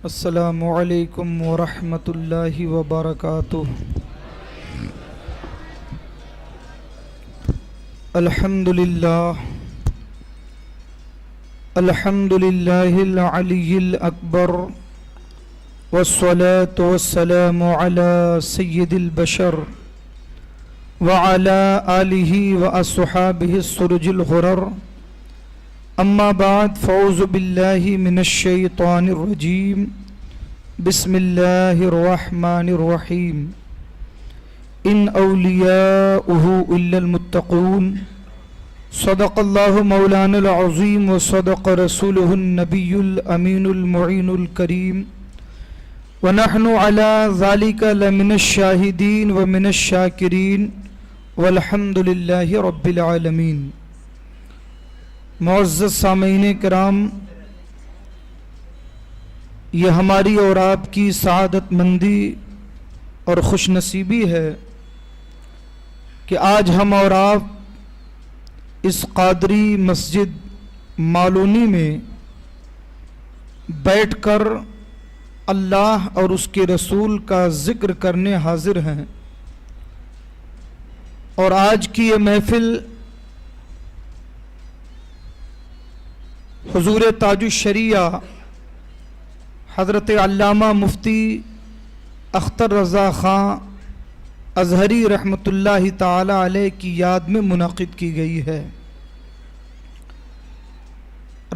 السلام علیکم ورحمۃ اللہ وبرکاتہ۔ الحمد للہ العلی الاکبر والصلاة والسلام علی سید البشر وعلی آلہ واصحابہ السرج الغرر، اما بعد فاعوذ باللہ من الشیطان الرجیم، بسم اللہ الرحمن الرحیم۔ ان اولیاؤہ الا المتقون، صدق اللہ مولانا العظیم وصدق رسولہ النبی الامین المعین الکریم، ونحن علی ذلک لمن الشاہدین ومن الشاکرین والحمد للہ رب العالمین۔ معزز سامعین کرام، یہ ہماری اور آپ کی سعادت مندی اور خوش نصیبی ہے کہ آج ہم اور آپ اس قادری مسجد مالونی میں بیٹھ کر اللہ اور اس کے رسول کا ذکر کرنے حاضر ہیں، اور آج کی یہ محفل حضور تاج الشریعہ حضرت علامہ مفتی اختر رضا خان ازہری رحمۃ اللہ تعالی علیہ کی یاد میں منعقد کی گئی ہے۔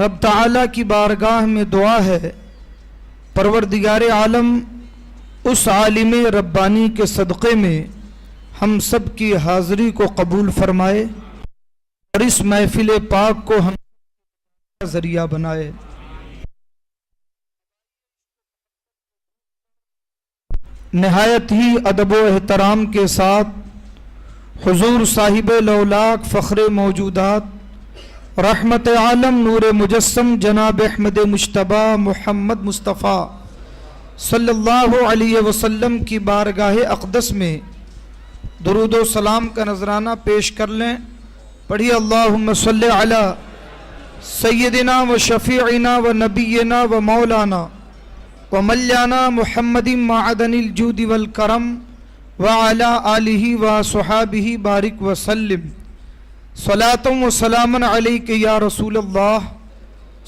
رب تعالی کی بارگاہ میں دعا ہے، پروردگار عالم اس عالم ربانی کے صدقے میں ہم سب کی حاضری کو قبول فرمائے اور اس محفل پاک کو ہم ذریعہ بنائے۔ نہایت ہی ادب و احترام کے ساتھ حضور صاحب لولاک فخر موجودات رحمت عالم نور مجسم جناب احمد مجتبی محمد مصطفیٰ صلی اللہ علیہ وسلم کی بارگاہ اقدس میں درود و سلام کا نذرانہ پیش کر لیں۔ پڑھیے اللہم صلی علی سیدنا و شفیعنا و نبینا و مولانا و ملیانا محمد معدن الجود والکرم وعلی آلہ و صحابہ بارک وسلم۔ صلاۃ و سلاما علیک یا رسول اللہ،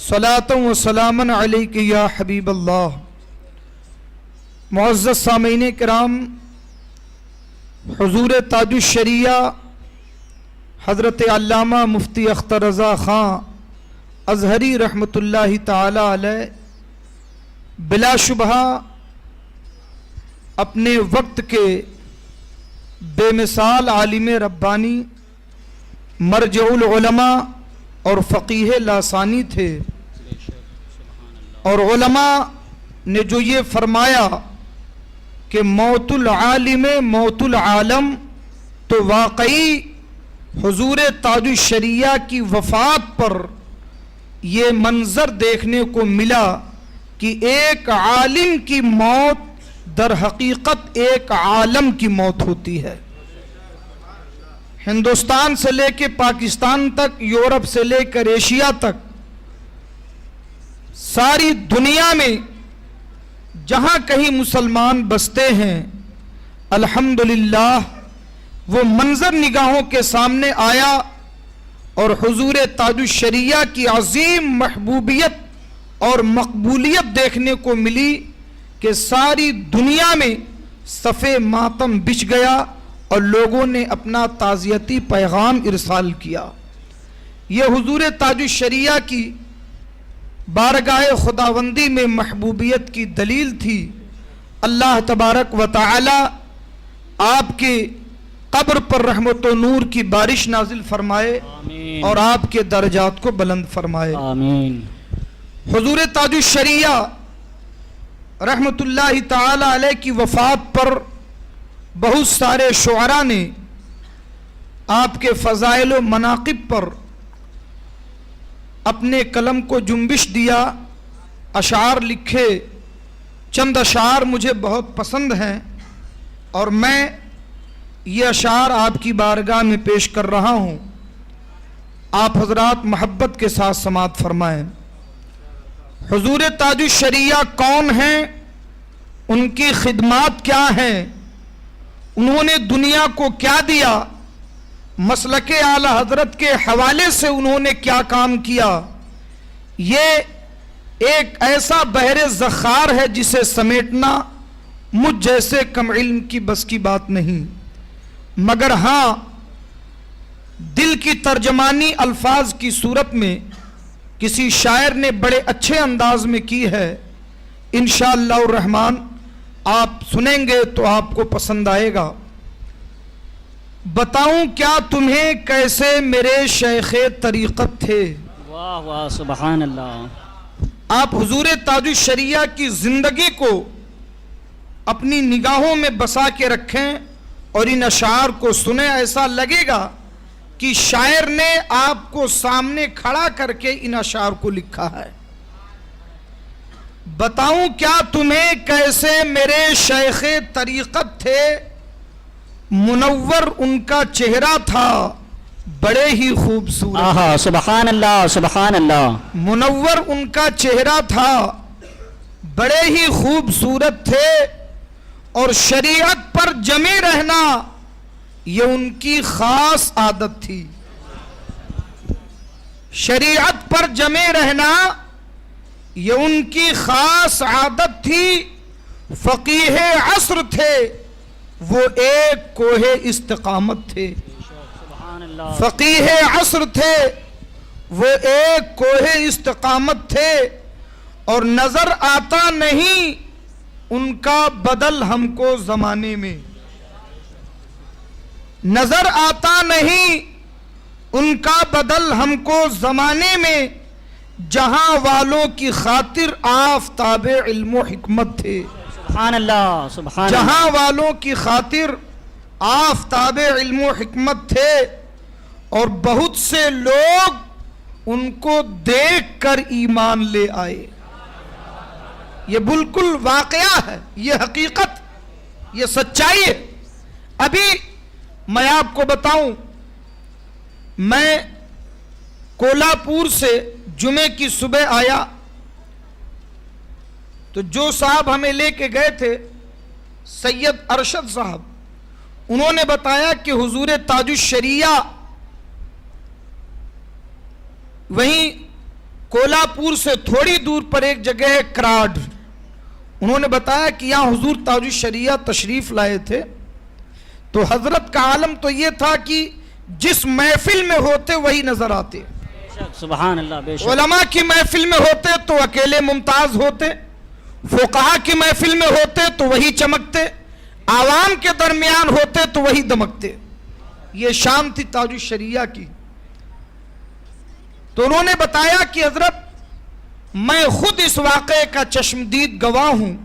صلاۃ و سلاما علیک یا حبیب اللہ۔ معزز سامعین کرام، حضور تاج الشریعہ حضرت علامہ مفتی اختر رضا خان ازہری رحمۃ اللہ تعالی علیہ بلا شبہ اپنے وقت کے بے مثال عالم ربانی، مرجع العلماء اور فقیہ لاثانی تھے، اور علماء نے جو یہ فرمایا کہ موت العالم موت العالم، تو واقعی حضور تاج الشریعہ کی وفات پر یہ منظر دیکھنے کو ملا کہ ایک عالم کی موت در حقیقت ایک عالم کی موت ہوتی ہے۔ ہندوستان سے لے کے پاکستان تک، یورپ سے لے کر ایشیا تک، ساری دنیا میں جہاں کہیں مسلمان بستے ہیں، الحمدللہ وہ منظر نگاہوں کے سامنے آیا، اور حضور تاج الشریعہ کی عظیم محبوبیت اور مقبولیت دیکھنے کو ملی کہ ساری دنیا میں صف ماتم بچھ گیا اور لوگوں نے اپنا تعزیتی پیغام ارسال کیا۔ یہ حضور تاج الشریعہ کی بارگاہ خداوندی میں محبوبیت کی دلیل تھی۔ اللہ تبارک و تعالی آپ کے قبر پر رحمت و نور کی بارش نازل فرمائے، آمین، اور آپ کے درجات کو بلند فرمائے، آمین۔ حضور تاج الشریعہ رحمت اللہ تعالی علیہ کی وفات پر بہت سارے شعراء نے آپ کے فضائل و مناقب پر اپنے قلم کو جنبش دیا، اشعار لکھے۔ چند اشعار مجھے بہت پسند ہیں اور میں یہ اشعار آپ کی بارگاہ میں پیش کر رہا ہوں، آپ حضرات محبت کے ساتھ سماعت فرمائیں۔ حضور تاج الشریعہ کون ہیں، ان کی خدمات کیا ہیں، انہوں نے دنیا کو کیا دیا، مسلک اعلی حضرت کے حوالے سے انہوں نے کیا کام کیا، یہ ایک ایسا بحر ذخار ہے جسے سمیٹنا مجھ جیسے کم علم کی بس کی بات نہیں، مگر ہاں دل کی ترجمانی الفاظ کی صورت میں کسی شاعر نے بڑے اچھے انداز میں کی ہے، انشاءاللہ الرحمن آپ سنیں گے تو آپ کو پسند آئے گا۔ بتاؤں کیا تمہیں کیسے میرے شیخ طریقت تھے۔ واہ واہ سبحان اللہ۔ آپ حضور تاج الشریعہ کی زندگی کو اپنی نگاہوں میں بسا کے رکھیں اور ان اشعار کو سنیں، ایسا لگے گا کہ شاعر نے آپ کو سامنے کھڑا کر کے ان اشعار کو لکھا ہے۔ بتاؤں کیا تمہیں کیسے میرے شیخ طریقت تھے، منور ان کا چہرہ تھا بڑے ہی خوبصورت۔ آہا سبحان اللہ سبحان اللہ۔ منور ان کا چہرہ تھا بڑے ہی خوبصورت تھے، اور شریعت پر جمے رہنا یہ ان کی خاص عادت تھی۔ شریعت پر جمے رہنا یہ ان کی خاص عادت تھی۔ فقیہ عصر تھے وہ ایک کوہ استقامت تھے۔ سبحان اللہ۔ فقیہ عصر تھے وہ ایک کوہ استقامت تھے، اور نظر آتا نہیں ان کا بدل ہم کو زمانے میں، نظر آتا نہیں ان کا بدل ہم کو زمانے میں، جہاں والوں کی خاطر آفتاب علم و حکمت تھے۔ سبحان اللہ سبحان اللہ۔ جہاں والوں کی خاطر آفتاب علم و حکمت تھے، اور بہت سے لوگ ان کو دیکھ کر ایمان لے آئے۔ یہ بالکل واقعہ ہے، یہ حقیقت، یہ سچائی ہے۔ ابھی میں آپ کو بتاؤں، میں کولہاپور سے جمعے کی صبح آیا تو جو صاحب ہمیں لے کے گئے تھے سید ارشد صاحب، انہوں نے بتایا کہ حضور تاج الشریعہ وہیں کولہاپور سے تھوڑی دور پر ایک جگہ ہے کراڈ، انہوں نے بتایا کہ یہاں حضور تاج الشریعہ تشریف لائے تھے، تو حضرت کا عالم تو یہ تھا کہ جس محفل میں ہوتے وہی نظر آتے۔ سبحان اللہ بے شک۔ علماء کی محفل میں ہوتے تو اکیلے ممتاز ہوتے، فقہاء کی محفل میں ہوتے تو وہی چمکتے، عوام کے درمیان ہوتے تو وہی دمکتے۔ یہ شان تھی تاج الشریعہ کی۔ تو انہوں نے بتایا کہ حضرت میں خود اس واقعے کا چشمدید گواہ ہوں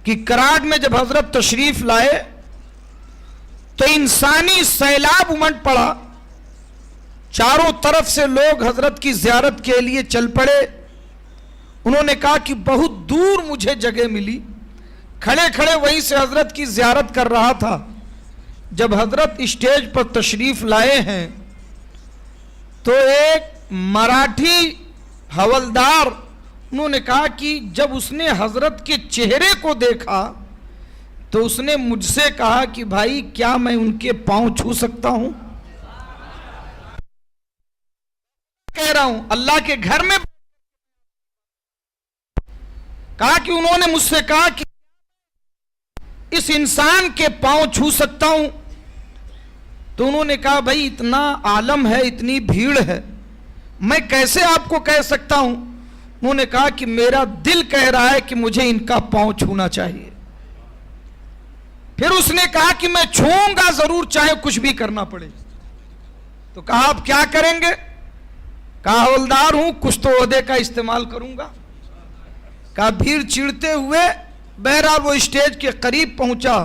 کہ کراڈ میں جب حضرت تشریف لائے تو انسانی سیلاب امٹ پڑا، چاروں طرف سے لوگ حضرت کی زیارت کے لیے چل پڑے۔ انہوں نے کہا کہ بہت دور مجھے جگہ ملی، کھڑے کھڑے وہیں سے حضرت کی زیارت کر رہا تھا۔ جب حضرت اسٹیج پر تشریف لائے ہیں تو ایک مراٹھی حوالدار، انہوں نے کہا کہ جب اس نے حضرت کے چہرے کو دیکھا تو اس نے مجھ سے کہا کہ بھائی کیا میں ان کے پاؤں چھو سکتا ہوں؟ کہہ رہا ہوں اللہ کے گھر میں، کہا کہ انہوں نے مجھ سے کہا کہ اس انسان کے پاؤں چھو سکتا ہوں؟ تو انہوں نے کہا بھائی اتنا عالم ہے، اتنی بھیڑ ہے، میں کیسے آپ کو کہہ سکتا ہوں؟ انہوں نے کہا کہ میرا دل کہہ رہا ہے کہ مجھے ان کا پاؤں چھونا چاہیے۔ پھر اس نے کہا کہ میں چھوؤں گا ضرور، چاہے کچھ بھی کرنا پڑے۔ تو کہا آپ کیا کریں گے؟ کہا حوالدار ہوں، کچھ تو عہدے کا استعمال کروں گا۔ کہا بھیڑ چڑھتے ہوئے بہرحال وہ اسٹیج کے قریب پہنچا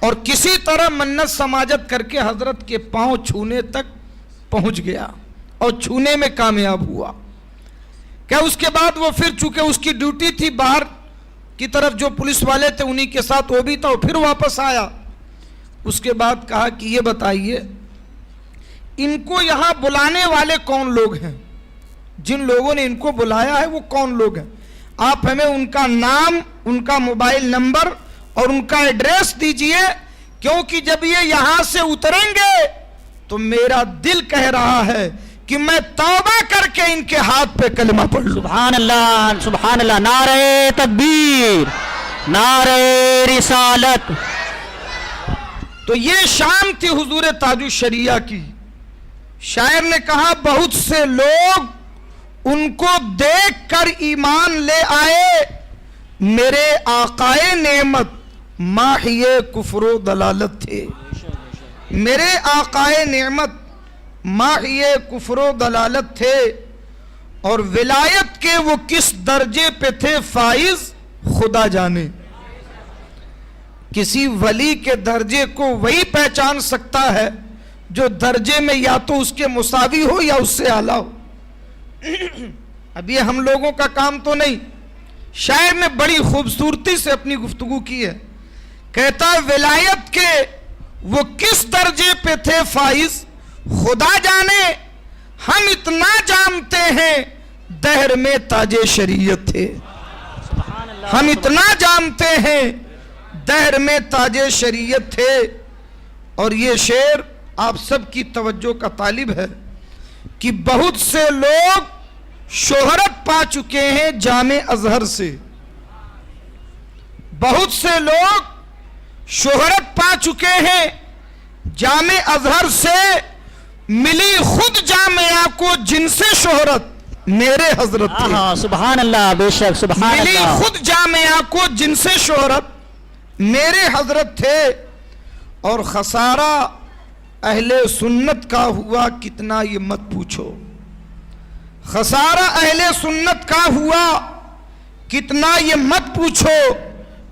اور کسی طرح منت سماجت کر کے حضرت کے پاؤں چھونے تک پہنچ گیا اور چھونے میں کامیاب ہوا۔ کہ اس کے بعد وہ پھر چونکہ اس کی ڈیوٹی تھی، باہر کی طرف جو پولیس والے تھے انہی کے ساتھ وہ بھی تھا، وہ پھر واپس آیا۔ اس کے بعد کہا کہ یہ بتائیے ان کو یہاں بلانے والے کون لوگ ہیں؟ جن لوگوں نے ان کو بلایا ہے وہ کون لوگ ہیں؟ آپ ہمیں ان کا نام، ان کا موبائل نمبر اور ان کا ایڈریس دیجئے، کیونکہ جب یہ یہاں سے اتریں گے تو میرا دل کہہ رہا ہے کہ میں توبہ کر کے ان کے ہاتھ پہ کلمہ پڑھ لوں۔ سبحان اللہ، سبحان اللہ، نعرہ تکبیر، نعرہ رسالت۔ تو یہ شان تھی حضور تاج الشریعہ کی۔ شاعر نے کہا بہت سے لوگ ان کو دیکھ کر ایمان لے آئے، میرے آقائے نعمت ماحی کفر و دلالت تھے۔ میرے آقائے نعمت ماحی کفر و دلالت تھے، اور ولایت کے وہ کس درجے پہ تھے فائز خدا جانے۔ کسی ولی کے درجے کو وہی پہچان سکتا ہے جو درجے میں یا تو اس کے مساوی ہو یا اس سے اعلیٰ ہو۔ اب یہ ہم لوگوں کا کام تو نہیں۔ شاعر نے بڑی خوبصورتی سے اپنی گفتگو کی ہے، کہتا ہے ولایت کے وہ کس درجے پہ تھے فائز خدا جانے، ہم اتنا جانتے ہیں دہر میں تاج شریعت تھے۔ ہم اتنا جانتے ہیں دہر میں تاج شریعت تھے۔ اور یہ شعر آپ سب کی توجہ کا طالب ہے کہ بہت سے لوگ شہرت پا چکے ہیں جامع ازہر سے۔ بہت سے لوگ شہرت پا چکے ہیں جامع ازہر سے، ملی خود جامعہ کو جن سے شہرت میرے حضرت تھے۔ سبحان اللہ، بے شک، سبحان ملی اللہ۔ خود جامعہ کو جن سے شہرت میرے حضرت تھے۔ اور خسارہ اہل سنت کا ہوا کتنا یہ مت پوچھو۔ خسارہ اہل سنت کا ہوا کتنا یہ مت پوچھو،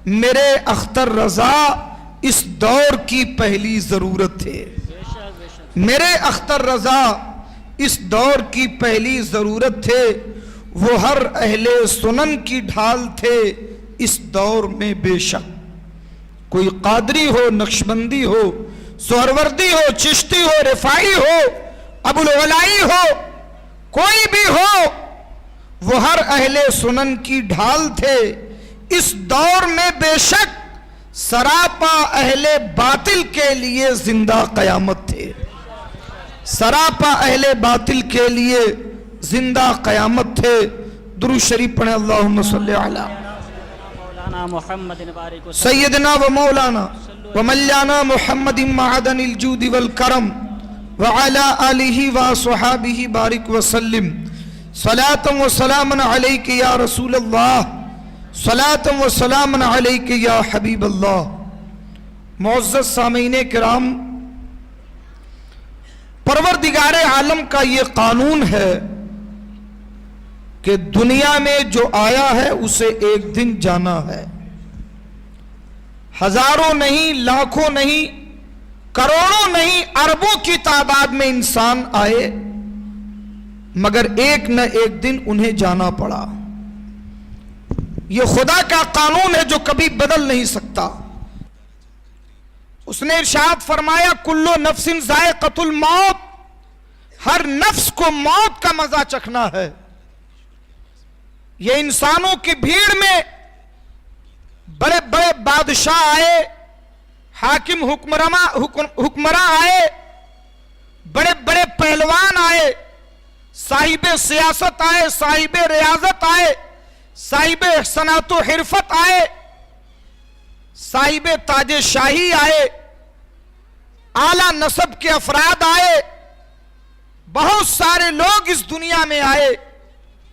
میرے اختر رضا اس دور کی پہلی ضرورت تھے۔ میرے اختر رضا اس دور کی پہلی ضرورت تھے، وہ ہر اہل سنن کی ڈھال تھے اس دور میں بے شک۔ کوئی قادری ہو، نقشبندی ہو، سہروردی ہو، چشتی ہو، رفاعی ہو، ابوالعلائی ہو، کوئی بھی ہو، وہ ہر اہل سنن کی ڈھال تھے اس دور میں بے شک۔ سراپا اہل باطل کے لیے زندہ قیامت تھے۔ سراپا اہل باطل کے لیے زندہ قیامت تھے۔ درود شریف پڑھیں، اللہم صلی علی مولانا محمد بارک وسلم، سیدنا و مولانا و مولانا محمد معدن الجود والکرم وعلى آلہ و صحابہ بارک وسلم۔ صلاة و سلام علیک یا رسول اللہ، صلاة و سلام علیک یا حبیب اللہ۔ معزز سامعین کرام، پروردگار عالم کا یہ قانون ہے کہ دنیا میں جو آیا ہے اسے ایک دن جانا ہے۔ ہزاروں نہیں، لاکھوں نہیں، کروڑوں نہیں، اربوں کی تعداد میں انسان آئے، مگر ایک نہ ایک دن انہیں جانا پڑا۔ یہ خدا کا قانون ہے جو کبھی بدل نہیں سکتا۔ اس نے ارشاد فرمایا کلو نفس ذائقۃ الموت، ہر نفس کو موت کا مزہ چکھنا ہے۔ یہ انسانوں کی بھیڑ میں بڑے بڑے بادشاہ آئے، حاکم حکمراں آئے، بڑے بڑے پہلوان آئے، صاحب سیاست آئے، صاحب ریاضت آئے، صاحب صنعت و حرفت آئے، صاحب تاج شاہی آئے، اعلیٰ نسب کے افراد آئے، بہت سارے لوگ اس دنیا میں آئے۔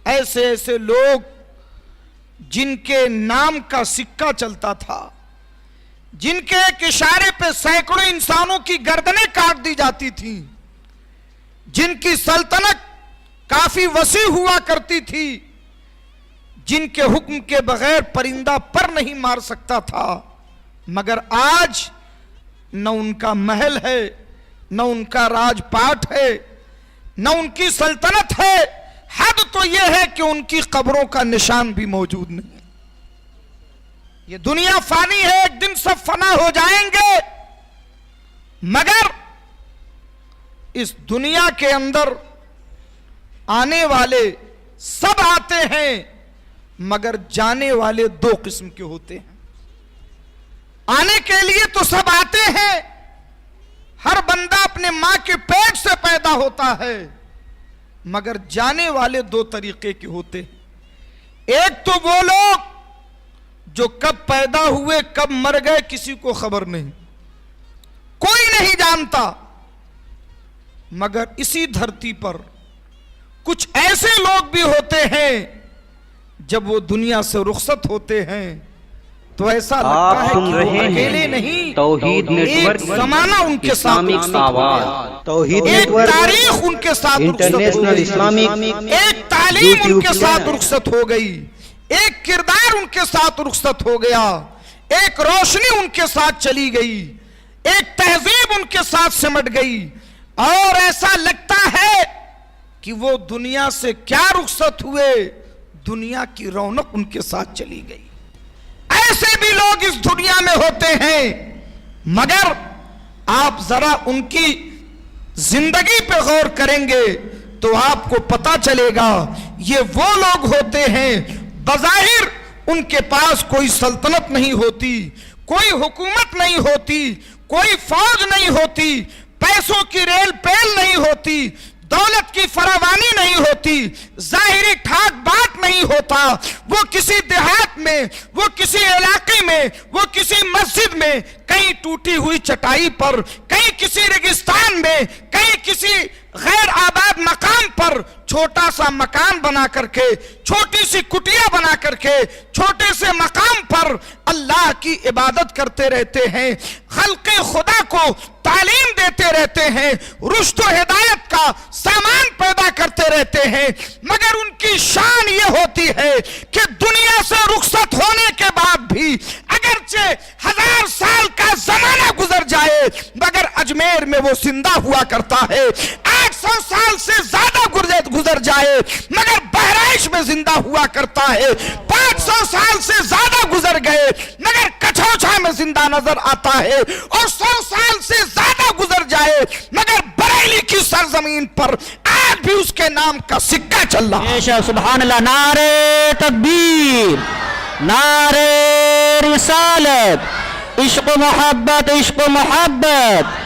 ایسے ایسے لوگ جن کے نام کا سکہ چلتا تھا، جن کے ایک اشارے پہ سینکڑوں انسانوں کی گردنیں کاٹ دی جاتی تھیں، جن کی سلطنت کافی وسیع ہوا کرتی تھی، جن کے حکم کے بغیر پرندہ پر نہیں مار سکتا تھا، مگر آج نہ ان کا محل ہے، نہ ان کا راج پاٹ ہے، نہ ان کی سلطنت ہے۔ حد تو یہ ہے کہ ان کی قبروں کا نشان بھی موجود نہیں۔ یہ دنیا فانی ہے، ایک دن سب فنا ہو جائیں گے، مگر اس دنیا کے اندر آنے والے سب آتے ہیں مگر جانے والے دو قسم کے ہوتے ہیں. آنے کے لیے تو سب آتے ہیں، ہر بندہ اپنے ماں کے پیٹ سے پیدا ہوتا ہے، مگر جانے والے دو طریقے کے ہوتے ہیں. ایک تو وہ لوگ جو کب پیدا ہوئے کب مر گئے کسی کو خبر نہیں، کوئی نہیں جانتا. مگر اسی دھرتی پر کچھ ایسے لوگ بھی ہوتے ہیں جب وہ دنیا سے رخصت ہوتے ہیں تو ایسا لگتا ہے کہ وہ اکیلے نہیں، توحید نیٹ ورک زمانہ ان کے ساتھ اسلامک آواز، توحید ایک نیٹ ورک تاریخ ان کے ساتھ رخصت ہو انٹرنیشنل گئی، اسلامک ایک تعلیم ان کے ساتھ رخصت ہو گئی، ایک کردار ان کے ساتھ رخصت ہو گیا، ایک روشنی ان کے ساتھ چلی گئی، ایک تہذیب ان کے ساتھ سمٹ گئی، اور ایسا لگتا ہے کہ وہ دنیا سے کیا رخصت ہوئے، دنیا کی رونق ان کے ساتھ چلی گئی. ایسے بھی لوگ اس دنیا میں ہوتے ہیں، مگر آپ ذرا ان کی زندگی پہ غور کریں گے تو آپ کو پتا چلے گا یہ وہ لوگ ہوتے ہیں بظاہر ان کے پاس کوئی سلطنت نہیں ہوتی، کوئی حکومت نہیں ہوتی، کوئی فوج نہیں ہوتی، پیسوں کی ریل پیل نہیں ہوتی، دولت کی فراوانی نہیں ہوتی، ظاہری ٹھاک بات نہیں ہوتا، وہ کسی دیہات میں، وہ کسی علاقے میں، وہ کسی مسجد میں، کہیں ٹوٹی ہوئی چٹائی پر، کہیں کسی ریگستان میں، کہیں کسی غیر آباد مقام پر چھوٹا سا مکان بنا کر کے، چھوٹی سی کٹیا بنا کر کے، چھوٹے سے مقام پر اللہ کی عبادت کرتے رہتے ہیں، خلق خدا کو تعلیم دیتے رہتے ہیں، رشد و ہدایت کا سامان پیدا کرتے رہتے ہیں، مگر ان کی شان یہ ہوتی ہے کہ دنیا سے رخصت ہونے کے بعد بھی اگرچہ 1000 سال کا زمانہ گزر جائے مگر اجمیر میں وہ زندہ ہوا کرتا ہے، 800 سال سے زیادہ گزر جائے مگر بہرائش میں زندہ ہوا کرتا ہے، 500 سال سے زیادہ گزر گئے مگر کچھوچھا میں زندہ نظر آتا ہے، اور 100 سال سے زیادہ گزر جائے مگر بریلی کی سرزمین پر آج بھی اس کے نام کا سکہ چل رہا ہے. بے شک سبحان اللہ. نعرہ تکبیر، نعرہ رسالت، عشق و محبت، عشق و محبت،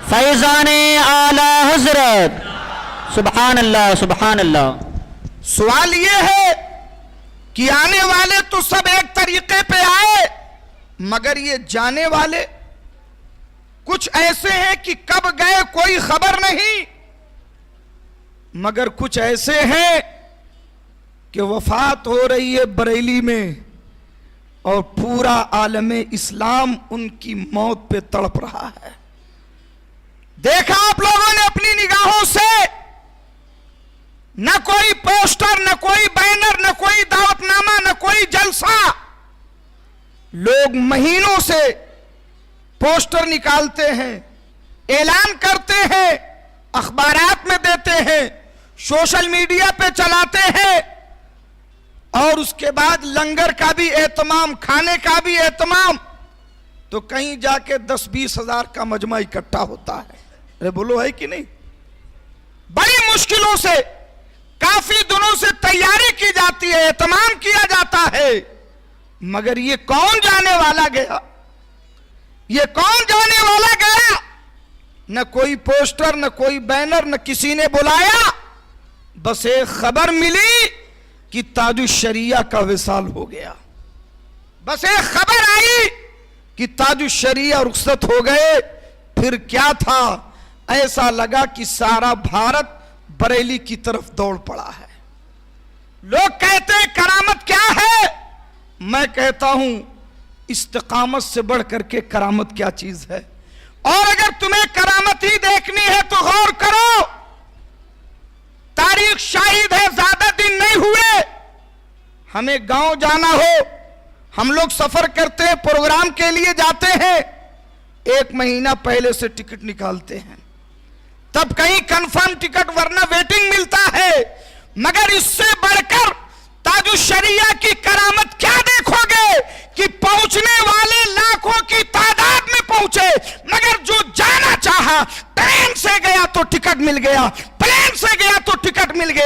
فیضان اعلی حضرت. سبحان اللہ سبحان اللہ. سوال یہ ہے کہ آنے والے تو سب ایک طریقے پہ آئے مگر یہ جانے والے کچھ ایسے ہیں کہ کب گئے کوئی خبر نہیں، مگر کچھ ایسے ہیں کہ وفات ہو رہی ہے بریلی میں اور پورا عالم اسلام ان کی موت پہ تڑپ رہا ہے. دیکھا آپ لوگوں نے اپنی نگاہوں سے، نہ کوئی پوسٹر، نہ کوئی بینر، نہ کوئی دعوت نامہ، نہ کوئی جلسہ. لوگ مہینوں سے پوسٹر نکالتے ہیں، اعلان کرتے ہیں، اخبارات میں دیتے ہیں، سوشل میڈیا پہ چلاتے ہیں، اور اس کے بعد لنگر کا بھی اہتمام، کھانے کا بھی اہتمام، تو کہیں جا کے 10-20 ہزار کا مجمع اکٹھا ہوتا ہے. ارے بولو ہے کہ نہیں؟ بڑی مشکلوں سے کافی دنوں سے تیاری کی جاتی ہے، اہتمام کیا جاتا ہے، مگر یہ کون جانے والا گیا؟ یہ کون جانے والا گیا؟ نہ کوئی پوسٹر، نہ کوئی بینر، نہ کسی نے بلایا، بس ایک خبر ملی کہ تاج الشریعہ کا وصال ہو گیا. بس ایک خبر آئی کہ تاج الشریعہ رخصت ہو گئے. پھر کیا تھا؟ ایسا لگا کہ سارا بھارت بریلی کی طرف دوڑ پڑا ہے. لوگ کہتے ہیں کرامت کیا ہے؟ میں کہتا ہوں استقامت سے بڑھ کر کے کرامت کیا چیز ہے. اور اگر تمہیں کرامت ہی دیکھنی ہے تو غور کرو. تاریخ شاہد ہے، زیادہ دن نہیں ہوئے ہمیں گاؤں جانا ہو، ہم لوگ سفر کرتے ہیں، پروگرام کے لیے جاتے ہیں، 1 مہینہ پہلے سے ٹکٹ نکالتے ہیں، تب کہیں کنفرم ٹکٹ ورنہ ویٹنگ ملتا ہے. مگر اس سے بڑھ کر تاج الشریعہ کی کرامت کیا دیکھو گے کہ پہنچنے والے لاکھوں کی تعداد میں پہنچے، مگر جو جانا چاہا ٹرین سے گیا تو ٹکٹ مل گیا، پلین سے گیا تو ٹکٹ مل گیا.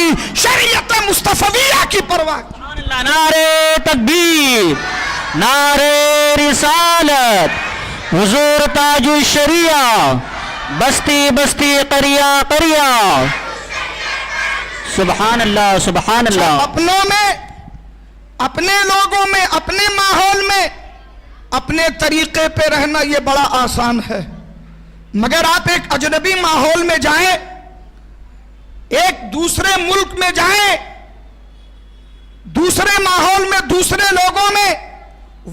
کی, شریعت مصطفیہ کی پرواہ کی. نعرے تکبیر, نعرے رسالت, حضور تاج الشریعہ, بستی بستی قریہ قریہ. سبحان اللہ سبحان اللہ. اپنوں میں, اپنے لوگوں میں, اپنے ماحول میں, اپنے طریقے پہ رہنا یہ بڑا آسان ہے, مگر آپ ایک اجنبی ماحول میں جائیں, ایک دوسرے ملک میں جائیں, دوسرے ماحول میں, دوسرے لوگوں میں,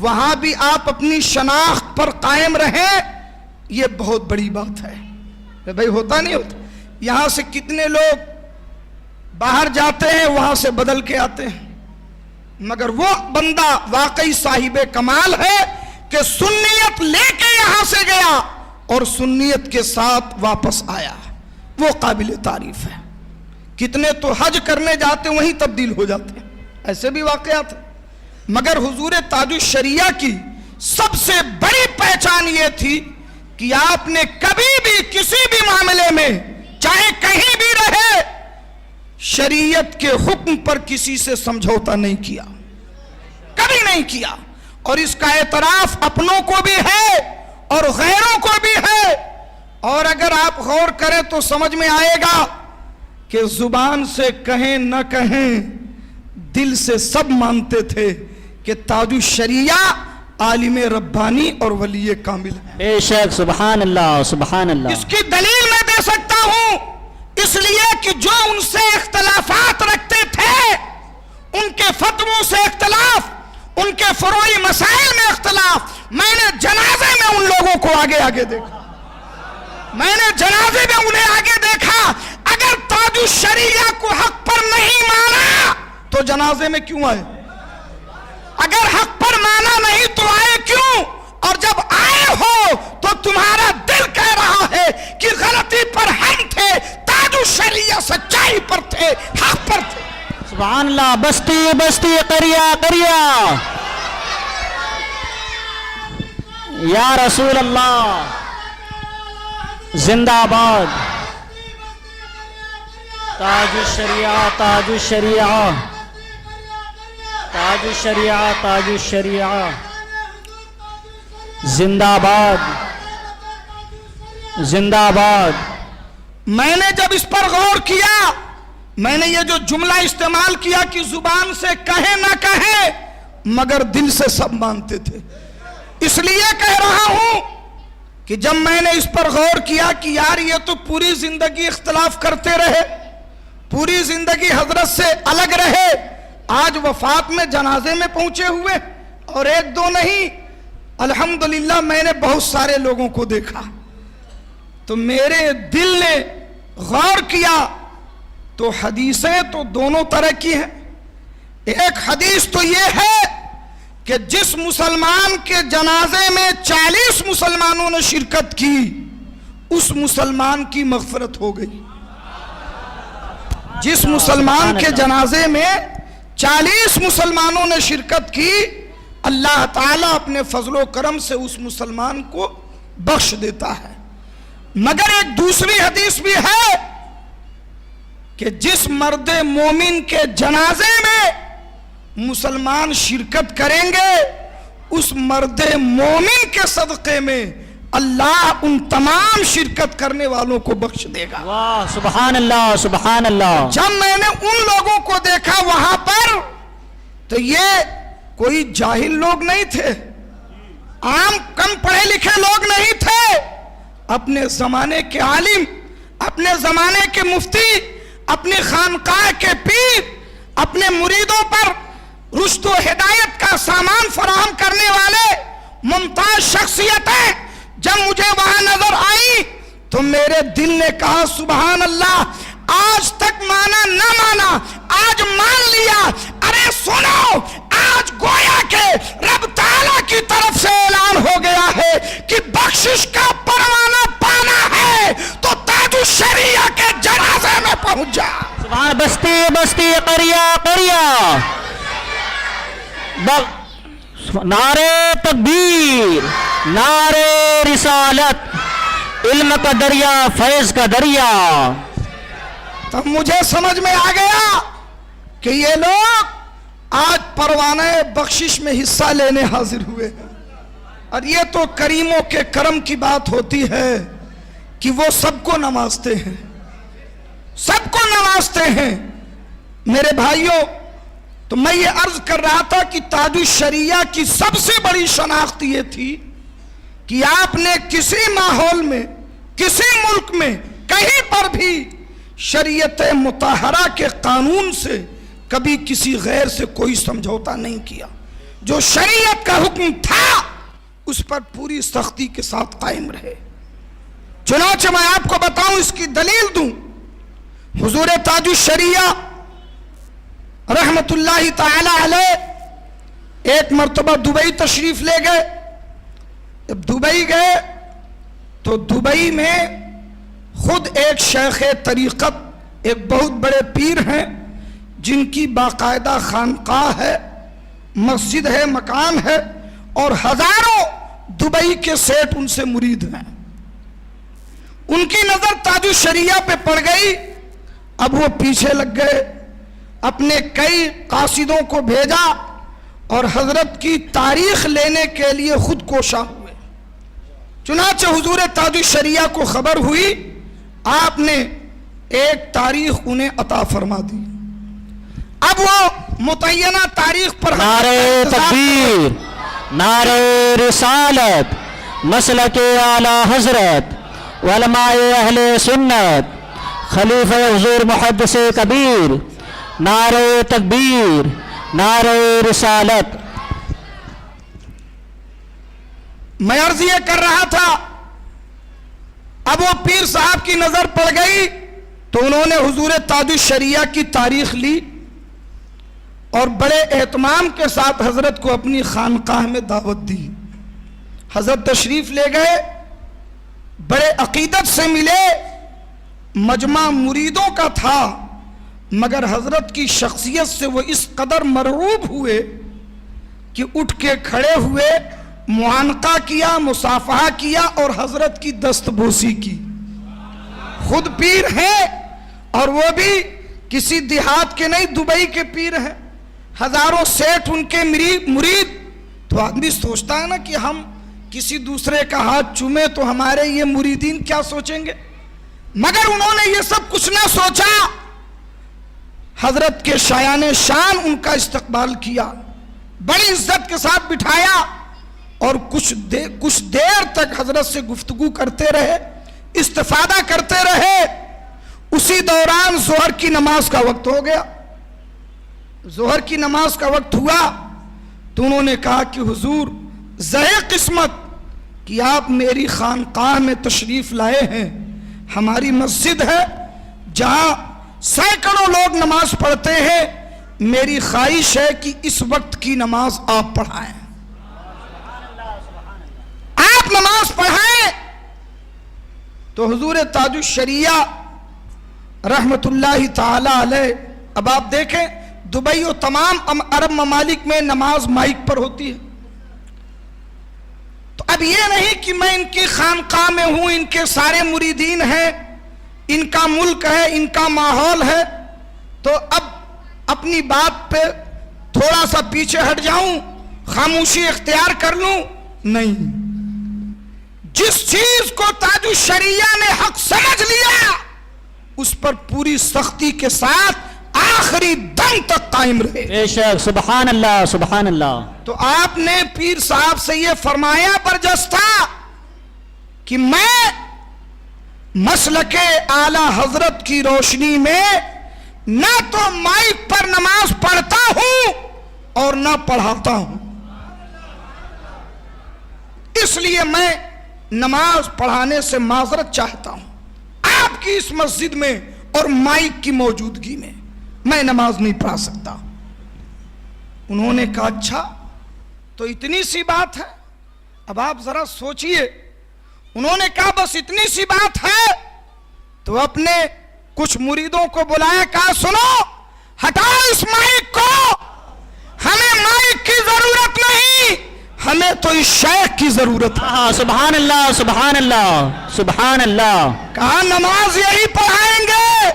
وہاں بھی آپ اپنی شناخت پر قائم رہیں, یہ بہت بڑی بات ہے. بھائی ہوتا نہیں ہوتا؟ یہاں سے کتنے لوگ باہر جاتے ہیں, وہاں سے بدل کے آتے ہیں, مگر وہ بندہ واقعی صاحب کمال ہے کہ سنیت لے کے یہاں سے گیا اور سنیت کے ساتھ واپس آیا, وہ قابل تعریف ہے. کتنے تو حج کرنے جاتے وہیں تبدیل ہو جاتے ہیں, ایسے بھی واقعات ہیں. مگر حضور تاج الشریعہ کی سب سے بڑی پہچان یہ تھی کہ آپ نے کبھی بھی کسی بھی معاملے میں, چاہے کہیں بھی رہے, شریعت کے حکم پر کسی سے سمجھوتا نہیں کیا, کبھی نہیں کیا. اور اس کا اعتراف اپنوں کو بھی ہے اور غیروں کو بھی ہے. اور اگر آپ غور کریں تو سمجھ میں آئے گا کہ زبان سے کہیں نہ کہیں, دل سے سب مانتے تھے کہ تاج الشریعہ عالم ربانی اور ولی کامل ہے. بے شک. سبحان اللہ سبحان اللہ. اس کی دلیل میں دے سکتا ہوں, اس لیے کہ جو ان سے اختلافات رکھتے تھے, ان کے فتووں سے اختلاف, ان کے فروعی مسائل میں اختلاف, میں نے جنازے میں ان لوگوں کو آگے آگے دیکھا, میں نے جنازے میں انہیں آگے دیکھا. اگر تاج الشریعہ کو حق پر نہیں مانا تو جنازے میں کیوں آئے؟ اگر حق پر مانا نہیں تو آئے کیوں؟ اور جب آئے ہو تو تمہارا دل کہہ رہا ہے کہ غلطی پر ہم تھے, تاج الشریعہ سچائی پر تھے, حق پر تھے. سبحان اللہ. بستی بستی قریہ قریہ. یا رسول اللہ زندہ باد. تاج الشریعہ تاج الشریعہ تاج الشریعہ تاج الشریعہ. زندہ باد زندہ باد. میں نے جب اس پر غور کیا, میں نے یہ جو جملہ استعمال کیا کہ زبان سے کہیں نہ کہیں مگر دل سے سب مانتے تھے, اس لیے کہہ رہا ہوں کہ جب میں نے اس پر غور کیا کہ یار یہ تو پوری زندگی اختلاف کرتے رہے, پوری زندگی حضرت سے الگ رہے, آج وفات میں جنازے میں پہنچے ہوئے, اور ایک دو نہیں, الحمدللہ میں نے بہت سارے لوگوں کو دیکھا, تو میرے دل نے غور کیا تو حدیثیں تو دونوں طرح کی ہیں. ایک حدیث تو یہ ہے کہ جس مسلمان کے جنازے میں 40 مسلمانوں نے شرکت کی, اس مسلمان کی مغفرت ہو گئی. جس مسلمان کے جنازے میں 40 مسلمانوں نے شرکت کی, اللہ تعالیٰ اپنے فضل و کرم سے اس مسلمان کو بخش دیتا ہے. مگر ایک دوسری حدیث بھی ہے کہ جس مرد مومن کے جنازے میں مسلمان شرکت کریں گے, اس مرد مومن کے صدقے میں اللہ ان تمام شرکت کرنے والوں کو بخش دے گا. واہ سبحان اللہ سبحان اللہ. جب میں نے ان لوگوں کو دیکھا وہاں پر, تو یہ کوئی جاہل لوگ نہیں تھے, عام کم پڑھے لکھے لوگ نہیں تھے, اپنے زمانے کے عالم, اپنے زمانے کے مفتی, اپنی خانقاہ کے پیر, اپنے مریدوں پر رشد و ہدایت کا سامان فراہم کرنے والے ممتاز شخصیتیں جب مجھے وہاں نظر آئی تو میرے دل نے کہا سبحان اللہ, آج تک مانا نہ مانا, آج مان لیا. ارے سنو, آج گویا کہ رب تعالیٰ کی طرف سے اعلان ہو گیا ہے کہ بخشش کا پروانہ پانا ہے تو تاج الشریعہ کے جنازے میں پہنچ جا. سبحان. بستی بستی قریہ قریہ. نعرے تکبیر, نعرے رسالت, علم کا دریا, فیض کا دریا. تب مجھے سمجھ میں آ گیا کہ یہ لوگ آج پروانہ بخشش میں حصہ لینے حاضر ہوئے ہیں، اور یہ تو کریموں کے کرم کی بات ہوتی ہے کہ وہ سب کو نوازتے ہیں، سب کو نوازتے ہیں۔ میرے بھائیوں، تو میں یہ عرض کر رہا تھا کہ تاج الشریعہ کی سب سے بڑی شناخت یہ تھی کہ آپ نے کسی ماحول میں، کسی ملک میں، کہیں پر بھی شریعت مطہرہ کے قانون سے کبھی کسی غیر سے کوئی سمجھوتا نہیں کیا۔ جو شریعت کا حکم تھا اس پر پوری سختی کے ساتھ قائم رہے۔ چنانچہ میں آپ کو بتاؤں، اس کی دلیل دوں، حضور تاج الشریعہ رحمت اللہ تعالی علیہ ایک مرتبہ دبئی تشریف لے گئے۔ جب دبئی گئے تو دبئی میں خود ایک شیخ طریقت، ایک بہت بڑے پیر ہیں جن کی باقاعدہ خانقاہ ہے، مسجد ہے، مکان ہے، اور ہزاروں دبئی کے سیٹ ان سے مرید ہیں۔ ان کی نظر تاج الشریعہ پہ پڑ گئی۔ اب وہ پیچھے لگ گئے، اپنے کئی قاصدوں کو بھیجا اور حضرت کی تاریخ لینے کے لیے خود کوشاں ہوئے۔ چنانچہ حضور تاج الشریعہ کو خبر ہوئی، آپ نے ایک تاریخ انہیں عطا فرما دی۔ اب وہ متعینہ تاریخ پر نعرہ تکبیر، نعرہ رسالت، مسلک اعلی حضرت، علماء اہل سنت، خلیفہ حضور محدث کبیر، نعرہ تکبیر، نعرہ رسالت۔ میں عرض یہ کر رہا تھا، اب وہ پیر صاحب کی نظر پڑ گئی تو انہوں نے حضور تاج الشریعہ کی تاریخ لی اور بڑے اہتمام کے ساتھ حضرت کو اپنی خانقاہ میں دعوت دی۔ حضرت تشریف لے گئے، بڑے عقیدت سے ملے، مجمع مریدوں کا تھا، مگر حضرت کی شخصیت سے وہ اس قدر مرعوب ہوئے کہ اٹھ کے کھڑے ہوئے، معانقہ کیا، مصافحہ کیا اور حضرت کی دست بوسی کی۔ خود پیر ہیں اور وہ بھی کسی دیہات کے نہیں، دبئی کے پیر ہیں، ہزاروں سیٹ ان کے مرید۔ تو آدمی سوچتا ہے نا کہ ہم کسی دوسرے کا ہاتھ چومیں تو ہمارے یہ مریدین کیا سوچیں گے، مگر انہوں نے یہ سب کچھ نہ سوچا۔ حضرت کے شایان شان ان کا استقبال کیا، بڑی عزت کے ساتھ بٹھایا اور کچھ دیر تک حضرت سے گفتگو کرتے رہے، استفادہ کرتے رہے۔ اسی دوران ظہر کی نماز کا وقت ہو گیا۔ ظہر کی نماز کا وقت ہوا تو انہوں نے کہا کہ حضور، زہے قسمت کہ آپ میری خانقاہ میں تشریف لائے ہیں۔ ہماری مسجد ہے جہاں سینکڑوں لوگ نماز پڑھتے ہیں، میری خواہش ہے کہ اس وقت کی نماز آپ پڑھائیں، آپ نماز پڑھائیں۔ تو حضور تاج الشریعہ رحمت اللہ تعالی علیہ، اب آپ دیکھیں دبئی و تمام عرب ممالک میں نماز مائک پر ہوتی ہے، تو اب یہ نہیں کہ میں ان کی خانقاہ میں ہوں، ان کے سارے مریدین ہیں، ان کا ملک ہے، ان کا ماحول ہے، تو اب اپنی بات پہ تھوڑا سا پیچھے ہٹ جاؤں، خاموشی اختیار کر لوں، نہیں۔ جس چیز کو تاج الشریعہ نے حق سمجھ لیا اس پر پوری سختی کے ساتھ آخری دم تک قائم رہے۔ بے شک، سبحان اللہ، سبحان اللہ۔ تو آپ نے پیر صاحب سے یہ فرمایا برجستہ کہ میں مسلک اعلی حضرت کی روشنی میں نہ تو مائک پر نماز پڑھتا ہوں اور نہ پڑھاتا ہوں، اس لیے میں نماز پڑھانے سے معذرت چاہتا ہوں۔ آپ کی اس مسجد میں اور مائک کی موجودگی میں میں نماز نہیں پڑھا سکتا۔ انہوں نے کہا اچھا تو اتنی سی بات ہے؟ اب آپ ذرا سوچئے، انہوں نے کہا بس اتنی سی بات ہے، تو اپنے کچھ مریدوں کو بلایا، کہا سنو، ہٹاؤ اس مائک کو، ہمیں مائک کی ضرورت نہیں، ہمیں تو اس شیخ کی ضرورت ہے۔ سبحان اللہ، سبحان اللہ، سبحان اللہ۔ کہا نماز یہی پڑھائیں گے،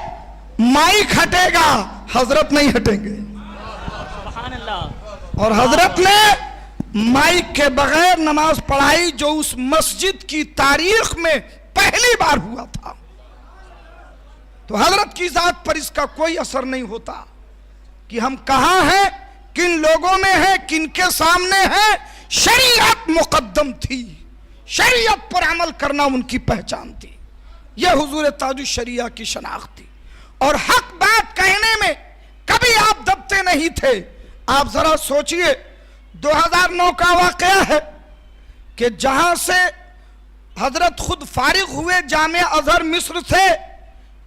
مائک ہٹے گا، حضرت نہیں ہٹیں گے. سبحان اللہ. اور حضرت نے مائک کے بغیر نماز پڑھائی، جو اس مسجد کی تاریخ میں پہلی بار ہوا تھا. تو حضرت کی ذات پر اس کا کوئی اثر نہیں ہوتا کہ ہم کہاں ہیں، کن لوگوں میں ہیں، کن کے سامنے ہیں. شریعت مقدم تھی، شریعت پر عمل کرنا ان کی پہچان تھی. یہ حضور تاج الشریعہ کی شناخت تھی. اور حق بات کہنے میں کبھی آپ دبتے نہیں تھے. آپ ذرا سوچئے، 2009 کا واقعہ ہے کہ جہاں سے حضرت خود فارغ ہوئے جامعہ ازہر مصر سے،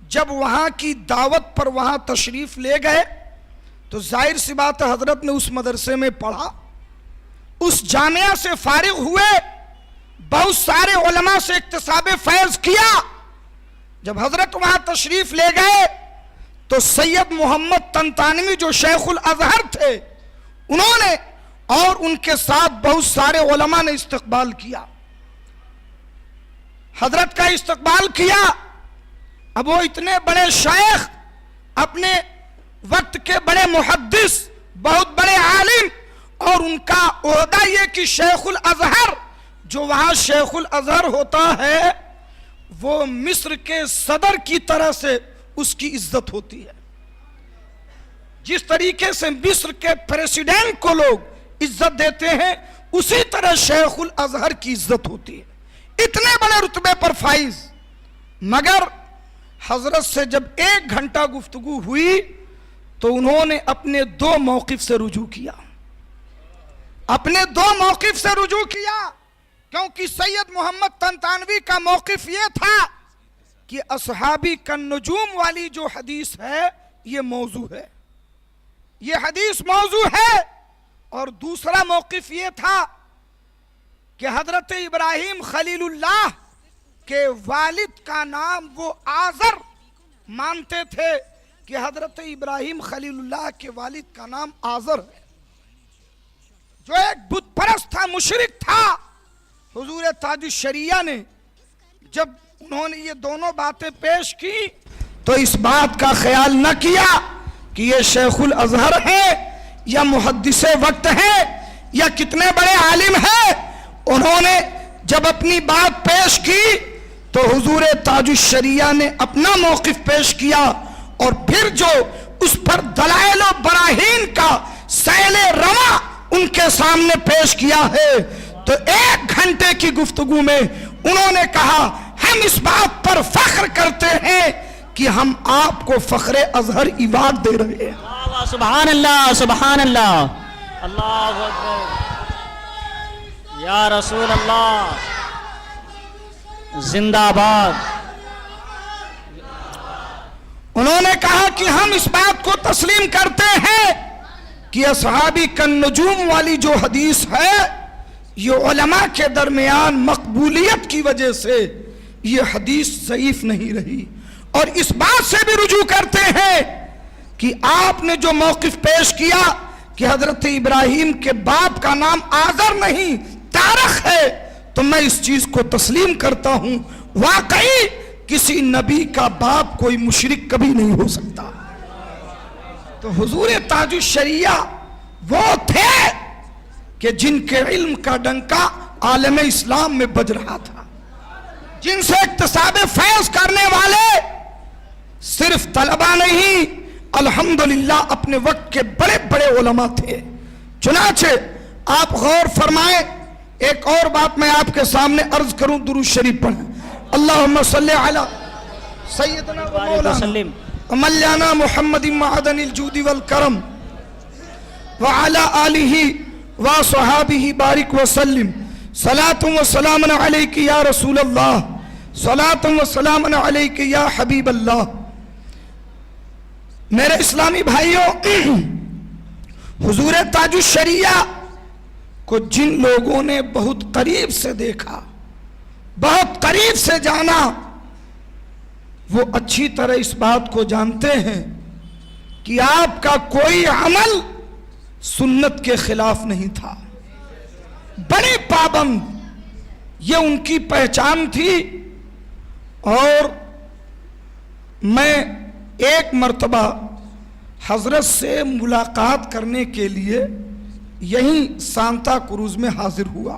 جب وہاں کی دعوت پر وہاں تشریف لے گئے تو ظاہر سی بات ہے حضرت نے اس مدرسے میں پڑھا، اس جامعہ سے فارغ ہوئے، بہت سارے علماء سے اکتساب فیض کیا. جب حضرت وہاں تشریف لے گئے تو سید محمد طنطانوی جو شیخ الازہر تھے، انہوں نے اور ان کے ساتھ بہت سارے علماء نے استقبال کیا، حضرت کا استقبال کیا. اب وہ اتنے بڑے شیخ، اپنے وقت کے بڑے محدث، بہت بڑے عالم، اور ان کا عہدہ یہ کہ شیخ الازہر، جو وہاں شیخ الازہر ہوتا ہے وہ مصر کے صدر کی طرح سے اس کی عزت ہوتی ہے. جس طریقے سے مصر کے پریسیڈنٹ کو لوگ عزت دیتے ہیں، اسی طرح شیخ الازہر کی عزت ہوتی ہے. اتنے بڑے رتبے پر فائز. مگر حضرت سے جب 1 گھنٹہ گفتگو ہوئی تو انہوں نے اپنے 2 موقف سے رجوع کیا، اپنے 2 موقف سے رجوع کیا. کیونکہ سید محمد طنطانوی کا موقف یہ تھا کہ اصحابی کالنجوم والی جو حدیث ہے یہ موضوع ہے، یہ حدیث موضوع ہے. اور دوسرا موقف یہ تھا کہ حضرت ابراہیم خلیل اللہ کے والد کا نام وہ آزر مانتے تھے کہ حضرت ابراہیم خلیل اللہ کے والد کا نام آزر ہے، جو ایک بت پرست تھا، مشرک تھا. حضور تاج الشریعہ نے جب انہوں نے یہ دونوں باتیں پیش کی تو اس بات کا خیال نہ کیا کہ یہ شیخ الازہر ہے یا محدث وقت ہے یا کتنے بڑے عالم ہیں. انہوں نے جب اپنی بات پیش کی تو حضور تاج الشریعہ نے اپنا موقف پیش کیا، اور پھر جو اس پر دلائل و براہین کا سیل رواں ان کے سامنے پیش کیا ہے، تو 1 گھنٹے کی گفتگو میں انہوں نے کہا ہم اس بات پر فخر کرتے ہیں کہ ہم آپ کو فخر ازہر ایوارڈ دے رہے ہیں. سبحان اللہ، سبحان اللہ، اللہ اکبر، یا رسول اللہ، زندہ باد. انہوں نے کہا کہ ہم اس بات کو تسلیم کرتے ہیں کہ اصحابی کالنجوم والی جو حدیث ہے یہ علماء کے درمیان مقبولیت کی وجہ سے یہ حدیث ضعیف نہیں رہی. اور اس بات سے بھی رجوع کرتے ہیں کہ آپ نے جو موقف پیش کیا کہ حضرت ابراہیم کے باپ کا نام آزر نہیں تارخ ہے، تو میں اس چیز کو تسلیم کرتا ہوں. واقعی کسی نبی کا باپ کوئی مشرک کبھی نہیں ہو سکتا. تو حضور تاج الشریعہ وہ تھے کہ جن کے علم کا ڈنکا عالم اسلام میں بج رہا تھا، جن سے اکتساب فیض کرنے والے صرف طلبہ نہیں، الحمدللہ اپنے وقت کے بڑے بڑے علماء تھے. چنانچہ آپ غور فرمائیں، ایک اور بات میں آپ کے سامنے عرض کروں، درود شریف پڑھیں. اللہم صلی علی سیدنا و مولانا مولانا محمد معدن الجود والکرم وعلی آلہ وصحابہ بارک وسلم. صلاۃ و سلام علیک یا رسول اللہ، صلاۃ و سلام علیک یا حبیب اللہ. میرے اسلامی بھائیوں، حضور تاج الشریعہ کو جن لوگوں نے بہت قریب سے دیکھا، بہت قریب سے جانا، وہ اچھی طرح اس بات کو جانتے ہیں کہ آپ کا کوئی عمل سنت کے خلاف نہیں تھا. بڑے پابند، یہ ان کی پہچان تھی. اور میں ایک مرتبہ حضرت سے ملاقات کرنے کے لیے یہیں سانتا کروز میں حاضر ہوا.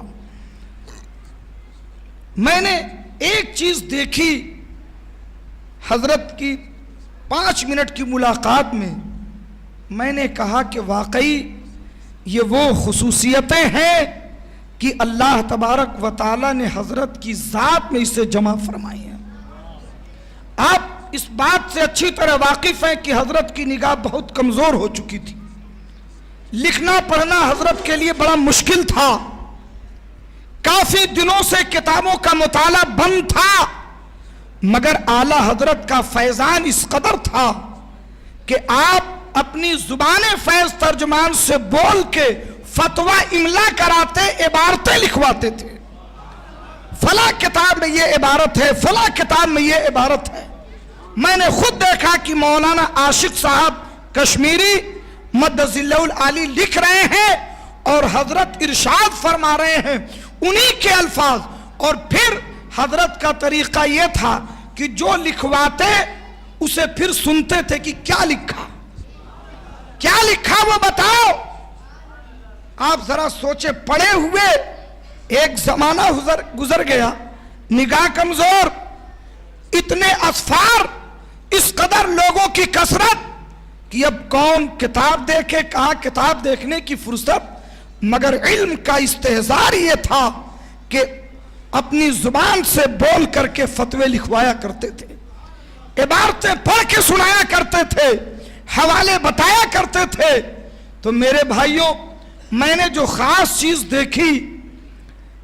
میں نے ایک چیز دیکھی حضرت کی 5 منٹ کی ملاقات میں نے کہا کہ واقعی یہ وہ خصوصیتیں ہیں کہ اللہ تبارک و تعالی نے حضرت کی ذات میں اسے جمع فرمائی ہیں. آپ اس بات سے اچھی طرح واقف ہیں کہ حضرت کی نگاہ بہت کمزور ہو چکی تھی. لکھنا پڑھنا حضرت کے لیے بڑا مشکل تھا. کافی دنوں سے کتابوں کا مطالعہ بند تھا، مگر اعلیٰ حضرت کا فیضان اس قدر تھا کہ آپ اپنی زبان فیض ترجمان سے بول کے فتویٰ املا کراتے، عبارتیں لکھواتے تھے. فلاں کتاب میں یہ عبارت ہے، فلاں کتاب میں یہ عبارت ہے. میں نے خود دیکھا کہ مولانا عاشق صاحب کشمیری مدظ اللہ العالی لکھ رہے ہیں اور حضرت ارشاد فرما رہے ہیں انہی کے الفاظ. اور پھر حضرت کا طریقہ یہ تھا کہ جو لکھواتے اسے پھر سنتے تھے کہ کیا لکھا وہ بتاؤ. آپ ذرا سوچے، پڑھے ہوئے ایک زمانہ گزر گیا، نگاہ کمزور، اتنے اسفار، اس قدر لوگوں کی کثرت کہ اب کون کتاب دیکھے، کہاں کتاب دیکھنے کی فرصت. مگر علم کا استحضار یہ تھا کہ اپنی زبان سے بول کر کے فتوے لکھوایا کرتے تھے، عبارتیں پڑھ کے سنایا کرتے تھے، حوالے بتایا کرتے تھے. تو میرے بھائیوں، میں نے جو خاص چیز دیکھی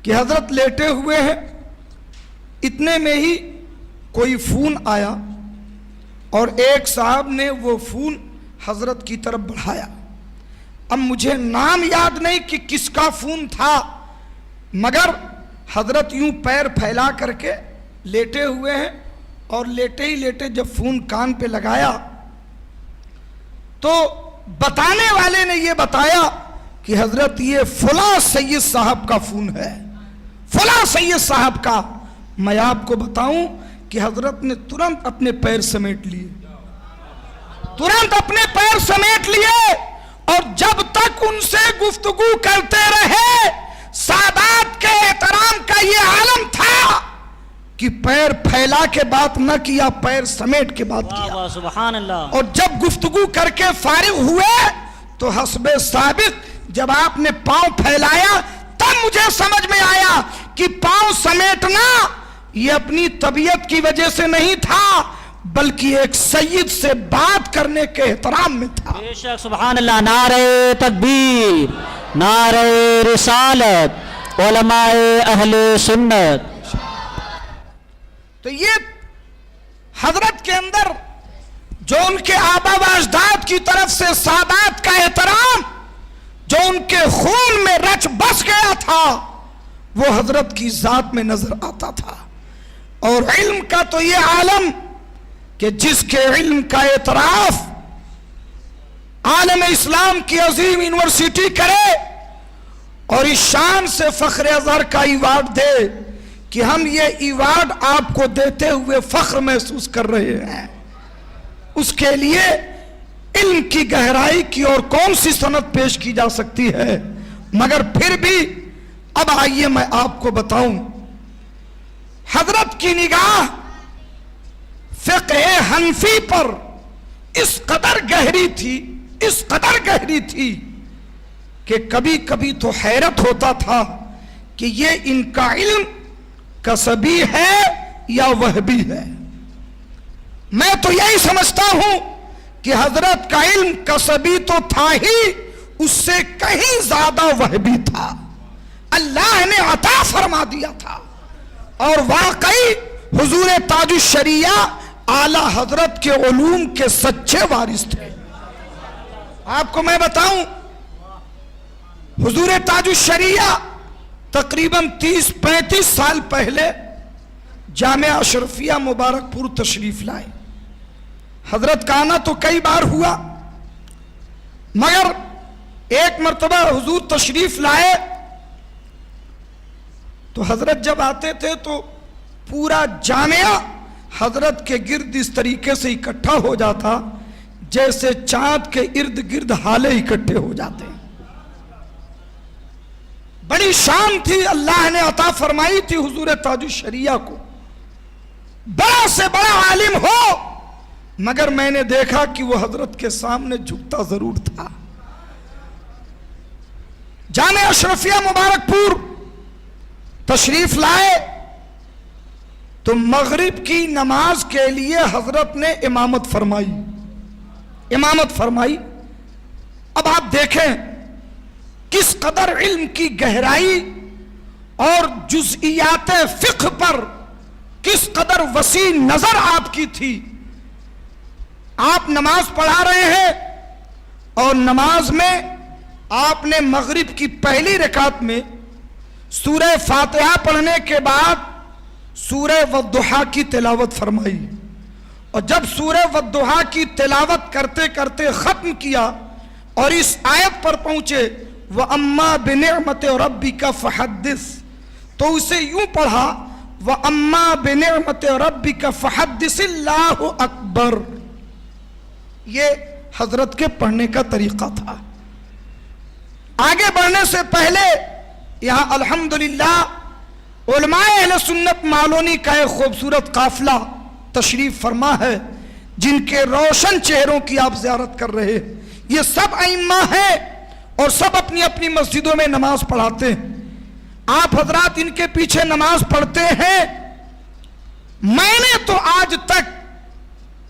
کہ حضرت لیٹے ہوئے ہیں، اتنے میں ہی کوئی فون آیا اور ایک صاحب نے وہ فون حضرت کی طرف بڑھایا. اب مجھے نام یاد نہیں کہ کس کا فون تھا، مگر حضرت یوں پیر پھیلا کر کے لیٹے ہوئے ہیں اور لیٹے ہی لیٹے جب فون کان پہ لگایا تو بتانے والے نے یہ بتایا کہ حضرت یہ فلاں سید صاحب کا فون ہے، فلاں سید صاحب کا. میں آپ کو بتاؤں کہ حضرت نے ترنت اپنے پیر سمیٹ لیے، ترنت اپنے پیر سمیٹ لیے، اور جب تک ان سے گفتگو کرتے رہے سادات کے احترام کا یہ عالم تھا کہ پیر پھیلا کے بات نہ کیا، پیر سمیٹ کے بات کیا. سبحان اللہ. اور جب گفتگو کر کے فارغ ہوئے تو حسب سابق جب آپ نے پاؤں پھیلایا تب مجھے سمجھ میں آیا کہ پاؤں سمیٹنا یہ اپنی طبیعت کی وجہ سے نہیں تھا، بلکہ ایک سید سے بات کرنے کے احترام میں تھا. بے شک سبحان اللہ. نعرہ تکبیر، نعرہ رسالت، علماء اہل سنت. تو یہ حضرت کے اندر جو ان کے آبا و اجداد کی طرف سے سادات کا احترام جو ان کے خون میں رچ بس گیا تھا وہ حضرت کی ذات میں نظر آتا تھا. اور علم کا تو یہ عالم کہ جس کے علم کا اعتراف عالم اسلام کی عظیم یونیورسٹی کرے اور اس شان سے فخر ازہر کا ایوارڈ دے کہ ہم یہ ایوارڈ آپ کو دیتے ہوئے فخر محسوس کر رہے ہیں، اس کے لیے علم کی گہرائی کی اور کون سی سند پیش کی جا سکتی ہے. مگر پھر بھی اب آئیے میں آپ کو بتاؤں، حضرت کی نگاہ فقہ حنفی پر اس قدر گہری تھی، اس قدر گہری تھی کہ کبھی کبھی تو حیرت ہوتا تھا کہ یہ ان کا علم کسبی ہے یا وہبی ہے. میں تو یہی سمجھتا ہوں کہ حضرت کا علم کسبی تو تھا ہی، اس سے کہیں زیادہ وہبی تھا، اللہ نے عطا فرما دیا تھا. اور واقعی حضور تاج الشریعہ اعلیٰ حضرت کے علوم کے سچے وارث تھے. آپ کو میں بتاؤں، حضور تاج الشریعہ تقریباً 30-35 سال پہلے جامعہ اشرفیہ مبارک پور تشریف لائے. حضرت کا آنا تو کئی بار ہوا، مگر ایک مرتبہ حضور تشریف لائے تو حضرت جب آتے تھے تو پورا جامعہ حضرت کے گرد اس طریقے سے اکٹھا ہو جاتا جیسے چاند کے ارد گرد ہالے اکٹھے ہو جاتے ہیں۔ بڑی شان تھی اللہ نے عطا فرمائی تھی حضور تاج الشریعہ کو، بڑا سے بڑا عالم ہو، مگر میں نے دیکھا کہ وہ حضرت کے سامنے جھکتا ضرور تھا۔ جامع اشرفیہ مبارک پور تشریف لائے تو مغرب کی نماز کے لیے حضرت نے امامت فرمائی۔ اب آپ دیکھیں کس قدر علم کی گہرائی اور جزئیات فقہ پر کس قدر وسیع نظر آپ کی تھی۔ آپ نماز پڑھا رہے ہیں اور نماز میں آپ نے مغرب کی پہلی رکعت میں سورہ فاتحہ پڑھنے کے بعد سورہ والضحیٰ کی تلاوت فرمائی، اور جب سورہ والضحیٰ کی تلاوت کرتے کرتے ختم کیا اور اس آیت پر پہنچے وَأَمَّا بِنِعْمَةِ رَبِّكَ فَحَدِّثْ، تو اسے یوں پڑھا وَأَمَّا بِنِعْمَةِ رَبِّكَ فَحَدِّثِ اللَّهُ اکبر۔ یہ حضرت کے پڑھنے کا طریقہ تھا۔ آگے بڑھنے سے پہلے یہاں الحمدللہ علماء اہل سنت مالونی کا ایک خوبصورت قافلہ تشریف فرما ہے، جن کے روشن چہروں کی آپ زیارت کر رہے ہیں۔ یہ سب ائمہ ہیں اور سب اپنی اپنی مسجدوں میں نماز پڑھاتے ہیں۔ آپ حضرات ان کے پیچھے نماز پڑھتے ہیں۔ میں نے تو آج تک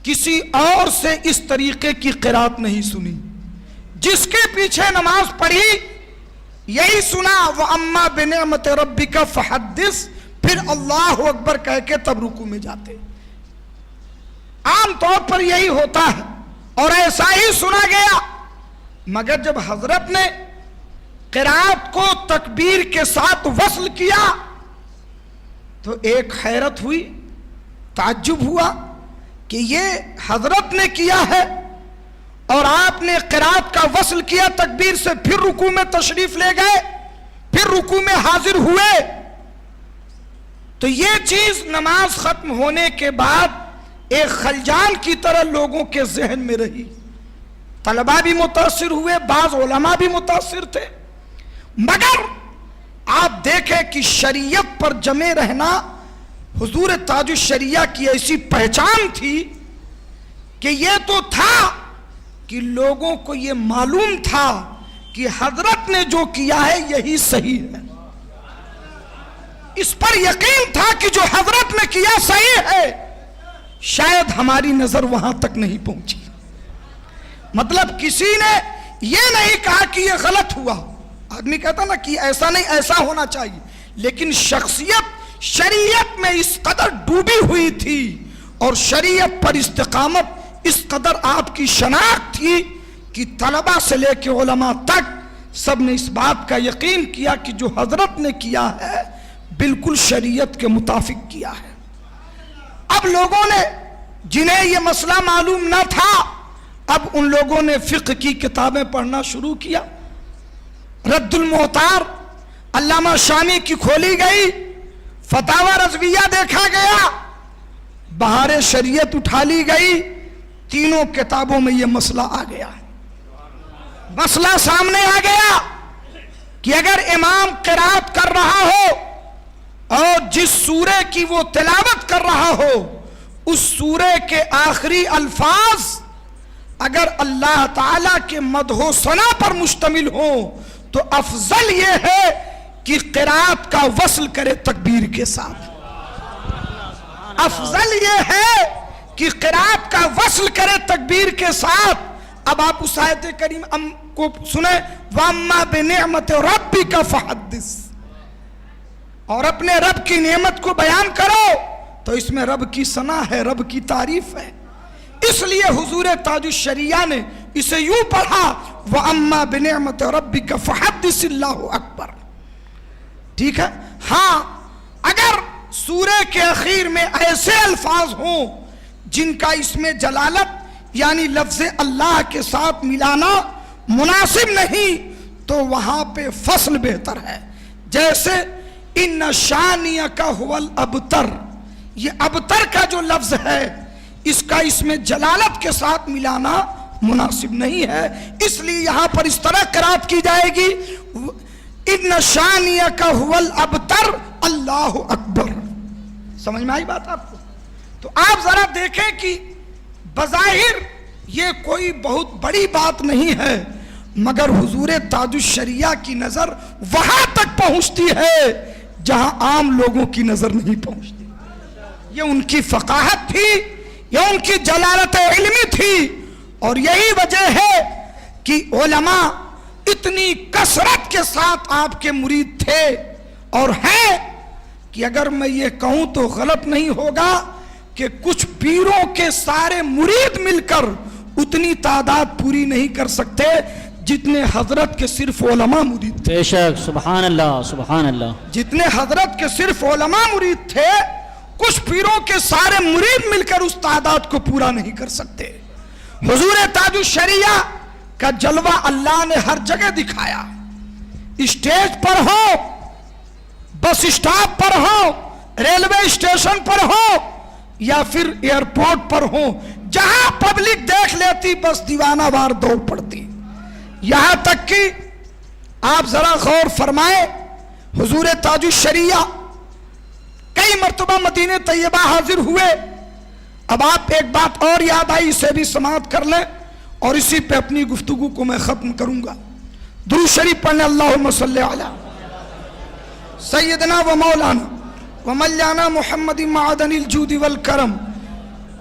کسی اور سے اس طریقے کی قرات نہیں سنی۔ جس کے پیچھے نماز پڑھی یہی سنا وَأَمَّا بِنِعْمَةِ رَبِّكَ فَحَدِّثْ، پھر اللہ اکبر کہہ کے تب رکوع میں جاتے۔ عام طور پر یہی ہوتا ہے اور ایسا ہی سنا گیا، مگر جب حضرت نے قرات کو تکبیر کے ساتھ وصل کیا تو ایک حیرت ہوئی، تعجب ہوا کہ یہ حضرت نے کیا ہے اور آپ نے قرات کا وصل کیا تکبیر سے، پھر رکوع میں تشریف لے گئے، پھر رکوع میں حاضر ہوئے۔ تو یہ چیز نماز ختم ہونے کے بعد ایک خلجان کی طرح لوگوں کے ذہن میں رہی۔ طلباء بھی متاثر ہوئے، بعض علماء بھی متاثر تھے، مگر آپ دیکھیں کہ شریعت پر جمے رہنا حضور تاج الشریعہ کی ایسی پہچان تھی کہ یہ تو تھا کہ لوگوں کو یہ معلوم تھا کہ حضرت نے جو کیا ہے یہی صحیح ہے۔ اس پر یقین تھا کہ جو حضرت نے کیا صحیح ہے، شاید ہماری نظر وہاں تک نہیں پہنچی۔ مطلب کسی نے یہ نہیں کہا کہ یہ غلط ہوا، آدمی کہتا نا کہ ایسا نہیں ایسا ہونا چاہیے، لیکن شریعت میں اس قدر ڈوبی ہوئی تھی اور شریعت پر استقامت اس قدر آپ کی شناخت تھی کہ طلباء سے لے کے علماء تک سب نے اس بات کا یقین کیا کہ جو حضرت نے کیا ہے بالکل شریعت کے مطابق کیا ہے۔ اب لوگوں نے جنہیں یہ مسئلہ معلوم نہ تھا، اب ان لوگوں نے فقہ کی کتابیں پڑھنا شروع کیا۔ رد المحتار علامہ شامی کی کھولی گئی، فتاوی رضویہ دیکھا گیا، بہار شریعت اٹھا لی گئی، تینوں کتابوں میں یہ مسئلہ آ گیا۔ مسئلہ سامنے آ گیا کہ اگر امام قرات کر رہا ہو اور جس سورے کی وہ تلاوت کر رہا ہو اس سورے کے آخری الفاظ اگر اللہ تعالیٰ کے مدح و ثنا پر مشتمل ہوں تو افضل یہ ہے کہ قرات کا وصل کرے تکبیر کے ساتھ۔ افضل یہ ہے کہ قرات کا وصل کرے تکبیر کے ساتھ۔ اب آپ اس آیت کریم کو سنیں، وَأَمَّا بِنِعْمَةِ رَبِّكَ فَحَدِّثْ، اور اپنے رب کی نعمت کو بیان کرو، تو اس میں رب کی ثنا ہے، رب کی تعریف ہے۔ اس لیے حضور تاج الشریعہ نے اسے یوں پڑھا وَأَمَّا بِنِعْمَةِ رَبِّكَ فَحَدِّثِ اللَّهُ اکبر۔ ٹھیک ہے، ہاں اگر سورہ کے اخیر میں ایسے الفاظ ہوں جن کا اس میں جلالت یعنی لفظ اللہ کے ساتھ ملانا مناسب نہیں تو وہاں پہ فصل بہتر ہے۔ جیسے ان شانیک هو الابتر، یہ ابتر کا جو لفظ ہے اس کا اس میں جلالت کے ساتھ ملانا مناسب نہیں ہے، اس لیے یہاں پر اس طرح قرات کی جائے گی ان شانیک هو الابتر اللہ اکبر۔ سمجھ میں آئی بات آپ کو؟ تو آپ ذرا دیکھیں کہ بظاہر یہ کوئی بہت بڑی بات نہیں ہے، مگر حضور تاج الشریعہ کی نظر وہاں تک پہنچتی ہے جہاں عام لوگوں کی نظر نہیں پہنچتی۔ یہ ان کی فقاہت تھی، یہ ان کی جلالت علمی تھی، اور یہی وجہ ہے کہ علماء اتنی کثرت کے ساتھ آپ کے مرید تھے اور ہیں کہ اگر میں یہ کہوں تو غلط نہیں ہوگا کہ کچھ پیروں کے سارے مرید مل کر اتنی تعداد پوری نہیں کر سکتے جتنے حضرت کے صرف علماء مرید تھے۔ بے شک، سبحان اللہ سبحان اللہ۔ جتنے حضرت کے صرف علماء مرید تھے، کچھ پیروں کے سارے مرید مل کر اس تعداد کو پورا نہیں کر سکتے۔ حضور تاج الشریعہ کا جلوہ اللہ نے ہر جگہ دکھایا، اسٹیج پر ہو، بس اسٹاپ پر ہو، ریلوے اسٹیشن پر ہو، یا پھر ایئرپورٹ پر ہو، جہاں پبلک دیکھ لیتی بس دیوانہ وار دوڑ پڑتی۔ یہاں تک کہ آپ ذرا غور فرمائیں، حضور تاج الشریعہ کئی مرتبہ مدینہ طیبہ حاضر ہوئے۔ اب آپ ایک بات اور یاد آئی، اسے بھی سماعت کر لیں اور اسی پہ اپنی گفتگو کو میں ختم کروں گا۔ درود شریف پڑھنے، اللہم صلی علی سیدنا و مولانا و مولانا محمد معدن الجود والکرم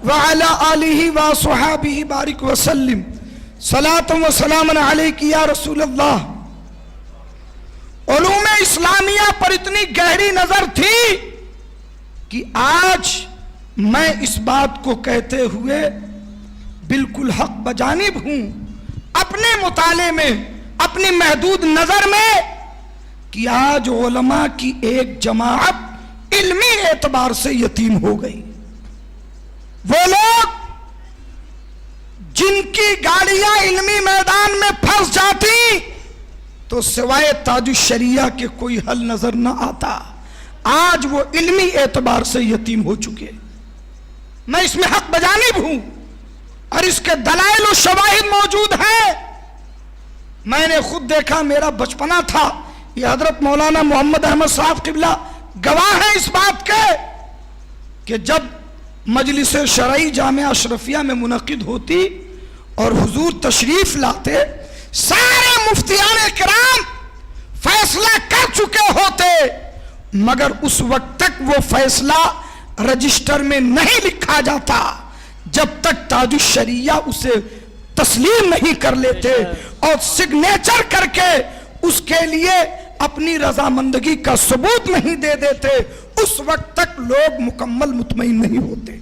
وعلی آلہ و صحابہ بارک وسلم، صلاۃ و سلام علیک یا رسول اللہ۔ علوم اسلامیہ پر اتنی گہری نظر تھی کہ آج میں اس بات کو کہتے ہوئے بالکل حق بجانب ہوں اپنے مطالعے میں، اپنی محدود نظر میں، کہ آج علماء کی ایک جماعت علمی اعتبار سے یتیم ہو گئی۔ وہ لوگ جن کی گاڑیاں علمی میدان میں پھنس جاتی تو سوائے تاج الشریعہ کے کوئی حل نظر نہ آتا، آج وہ علمی اعتبار سے یتیم ہو چکے۔ میں اس میں حق بجانب ہوں اور اس کے دلائل و شواہد موجود ہیں۔ میں نے خود دیکھا، میرا بچپنا تھا، یہ حضرت مولانا محمد احمد صاحب قبلہ گواہ ہیں اس بات کے کہ جب مجلس شرعی جامعہ اشرفیہ میں منعقد ہوتی اور حضور تشریف لاتے، سارے مفتیان کرام فیصلہ کر چکے ہوتے، مگر اس وقت تک وہ فیصلہ رجسٹر میں نہیں لکھا جاتا جب تک تاج الشریعہ اسے تسلیم نہیں کر لیتے اور سگنیچر کر کے اس کے لیے اپنی رضامندگی کا ثبوت نہیں دے دیتے، اس وقت تک لوگ مکمل مطمئن نہیں ہوتے۔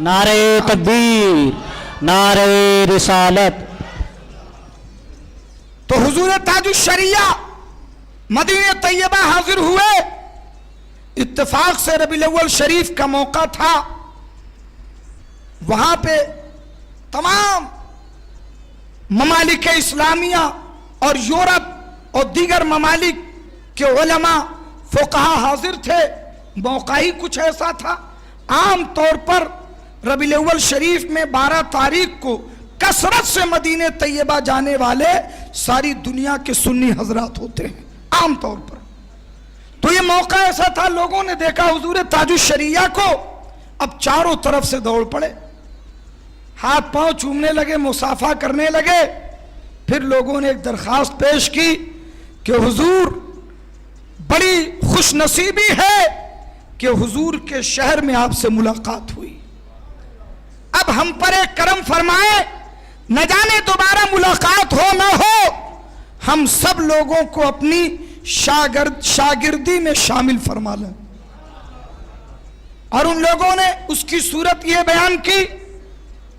نعرہ تکبیر، نعرہ رسالت۔ تو حضور تاج الشریعہ مدینہ طیبہ حاضر ہوئے، اتفاق سے ربیع الاول شریف کا موقع تھا، وہاں پہ تمام ممالک اسلامیہ اور یورپ اور دیگر ممالک کے علماء فقہا حاضر تھے۔ موقع ہی کچھ ایسا تھا، عام طور پر ربیع الاول شریف میں 12 تاریخ کو کثرت سے مدینہ طیبہ جانے والے ساری دنیا کے سنی حضرات ہوتے ہیں عام طور پر۔ تو یہ موقع ایسا تھا، لوگوں نے دیکھا حضور تاج الشریعہ کو، اب چاروں طرف سے دوڑ پڑے، ہاتھ پاؤں چومنے لگے، مصافحہ کرنے لگے۔ پھر لوگوں نے ایک درخواست پیش کی کہ حضور بڑی خوش نصیبی ہے کہ حضور کے شہر میں آپ سے ملاقات ہوئی، اب ہم پر ایک کرم فرمائے، نہ جانے دوبارہ ملاقات ہو نہ ہو، ہم سب لوگوں کو اپنی شاگردی میں شامل فرما لیں۔ اور ان لوگوں نے اس کی صورت یہ بیان کی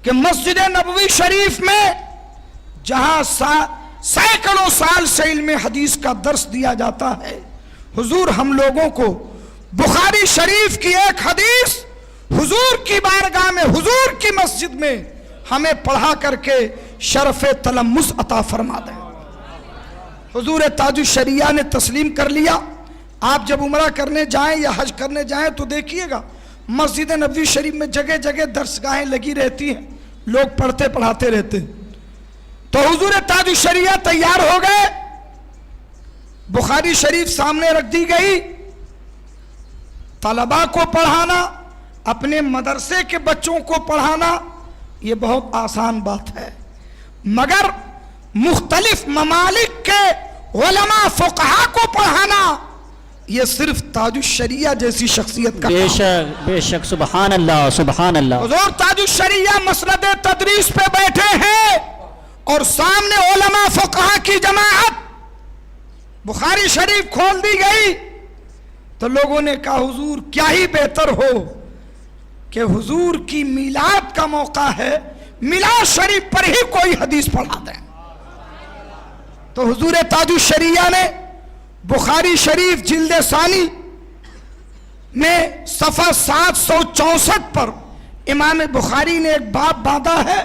کہ مسجد نبوی شریف میں جہاں سینکڑوں سال سے علم حدیث کا درس دیا جاتا ہے، حضور ہم لوگوں کو بخاری شریف کی ایک حدیث حضور کی بارگاہ میں، حضور کی مسجد میں ہمیں پڑھا کر کے شرف تلمس عطا فرما دیں۔ حضور تاج الشریعہ نے تسلیم کر لیا۔ آپ جب عمرہ کرنے جائیں یا حج کرنے جائیں تو دیکھیے گا مسجد نبوی شریف میں جگہ جگہ درسگاہیں لگی رہتی ہیں، لوگ پڑھتے پڑھاتے رہتے ہیں۔ تو حضور تاج الشریعہ تیار ہو گئے، بخاری شریف سامنے رکھ دی گئی۔ طلباء کو پڑھانا، اپنے مدرسے کے بچوں کو پڑھانا یہ بہت آسان بات ہے، مگر مختلف ممالک کے علماء فقہا کو پڑھانا یہ صرف تاج الشریعہ جیسی شخصیت کا بے کام ہے۔ شک بے شک، سبحان اللہ سبحان اللہ۔ حضور تاج الشریعہ مسند تدریس پہ بیٹھے ہیں اور سامنے علماء فقہا کی جماعت، بخاری شریف کھول دی گئی تو لوگوں نے کہا حضور کیا ہی بہتر ہو کہ حضور کی میلاد کا موقع ہے، میلاد شریف پر ہی کوئی حدیث پڑھا دیں۔ تو حضور تاج الشریعہ نے بخاری شریف جلد ثانی میں صفحہ 764 پر امام بخاری نے ایک باب باندھا ہے،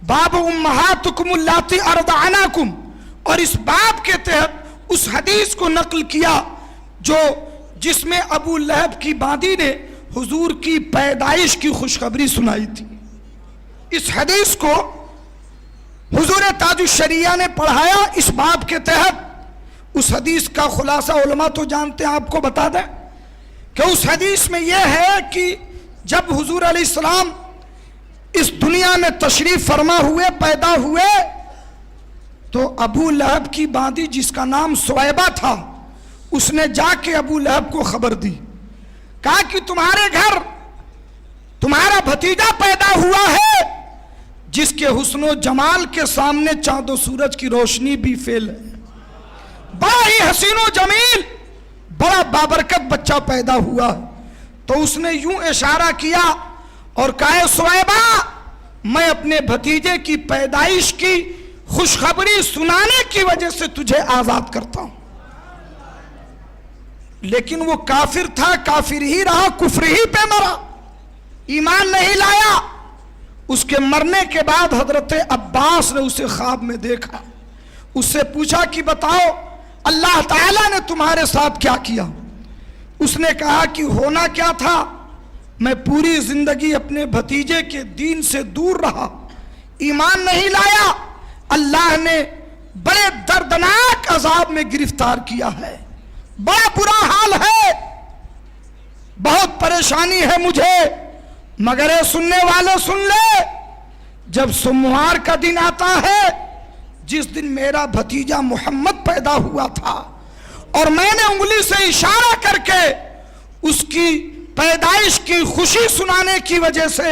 باب امہاتکم اللاتی ارضعناکم، اور اس باب کے تحت اس حدیث کو نقل کیا جس میں ابو لہب کی باندی نے حضور کی پیدائش کی خوشخبری سنائی تھی۔ اس حدیث کو حضور تاج الشریعہ نے پڑھایا اس باب کے تحت۔ اس حدیث کا خلاصہ علماء تو جانتے ہیں، آپ کو بتا دیں کہ اس حدیث میں یہ ہے کہ جب حضور علیہ السلام اس دنیا میں تشریف فرما ہوئے، پیدا ہوئے، تو ابو لہب کی باندی جس کا نام سویبہ تھا، اس نے جا کے ابو لہب کو خبر دی، کہا کہ تمہارے گھر تمہارا بھتیجا پیدا ہوا ہے جس کے حسن و جمال کے سامنے چاند و سورج کی روشنی بھی فیل ہے، بڑا ہی حسین و جمیل، بڑا بابرکت بچہ پیدا ہوا۔ تو اس نے یوں اشارہ کیا اور کہا سویبہ میں اپنے بھتیجے کی پیدائش کی خوشخبری سنانے کی وجہ سے تجھے آزاد کرتا ہوں۔ لیکن وہ کافر تھا، کافر ہی رہا، کفر ہی پہ مرا، ایمان نہیں لایا۔ اس کے مرنے کے بعد حضرت عباس نے اسے خواب میں دیکھا، اس سے پوچھا کہ بتاؤ اللہ تعالیٰ نے تمہارے ساتھ کیا کیا؟ اس نے کہا کہ ہونا کیا تھا، میں پوری زندگی اپنے بھتیجے کے دین سے دور رہا، ایمان نہیں لایا، اللہ نے بڑے دردناک عذاب میں گرفتار کیا ہے، بڑا برا حال ہے، بہت پریشانی ہے مجھے، مگر اے سننے والے سن لے، جب سوموار کا دن آتا ہے جس دن میرا بھتیجا محمد پیدا ہوا تھا اور میں نے انگلی سے اشارہ کر کے اس کی پیدائش کی خوشی سنانے کی وجہ سے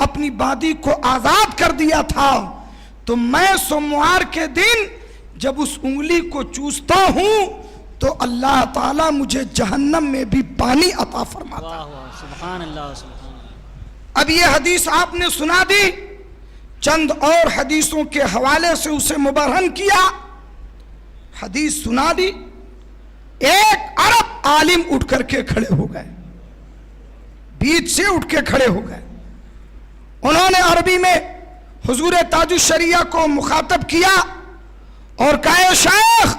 اپنی باندی کو آزاد کر دیا تھا، تو میں سوموار کے دن جب اس انگلی کو چوستا ہوں تو اللہ تعالیٰ مجھے جہنم میں بھی پانی عطا فرماتا ہے۔ سبحان اللہ سبحان اللہ۔ اب یہ حدیث آپ نے سنا دی، چند اور حدیثوں کے حوالے سے اسے مبرہن کیا، حدیث سنا دی، ایک عرب عالم اٹھ کر کے کھڑے ہو گئے، بیچ سے اٹھ کے کھڑے ہو گئے، انہوں نے عربی میں حضور تاج الشریعہ کو مخاطب کیا اور کہا شیخ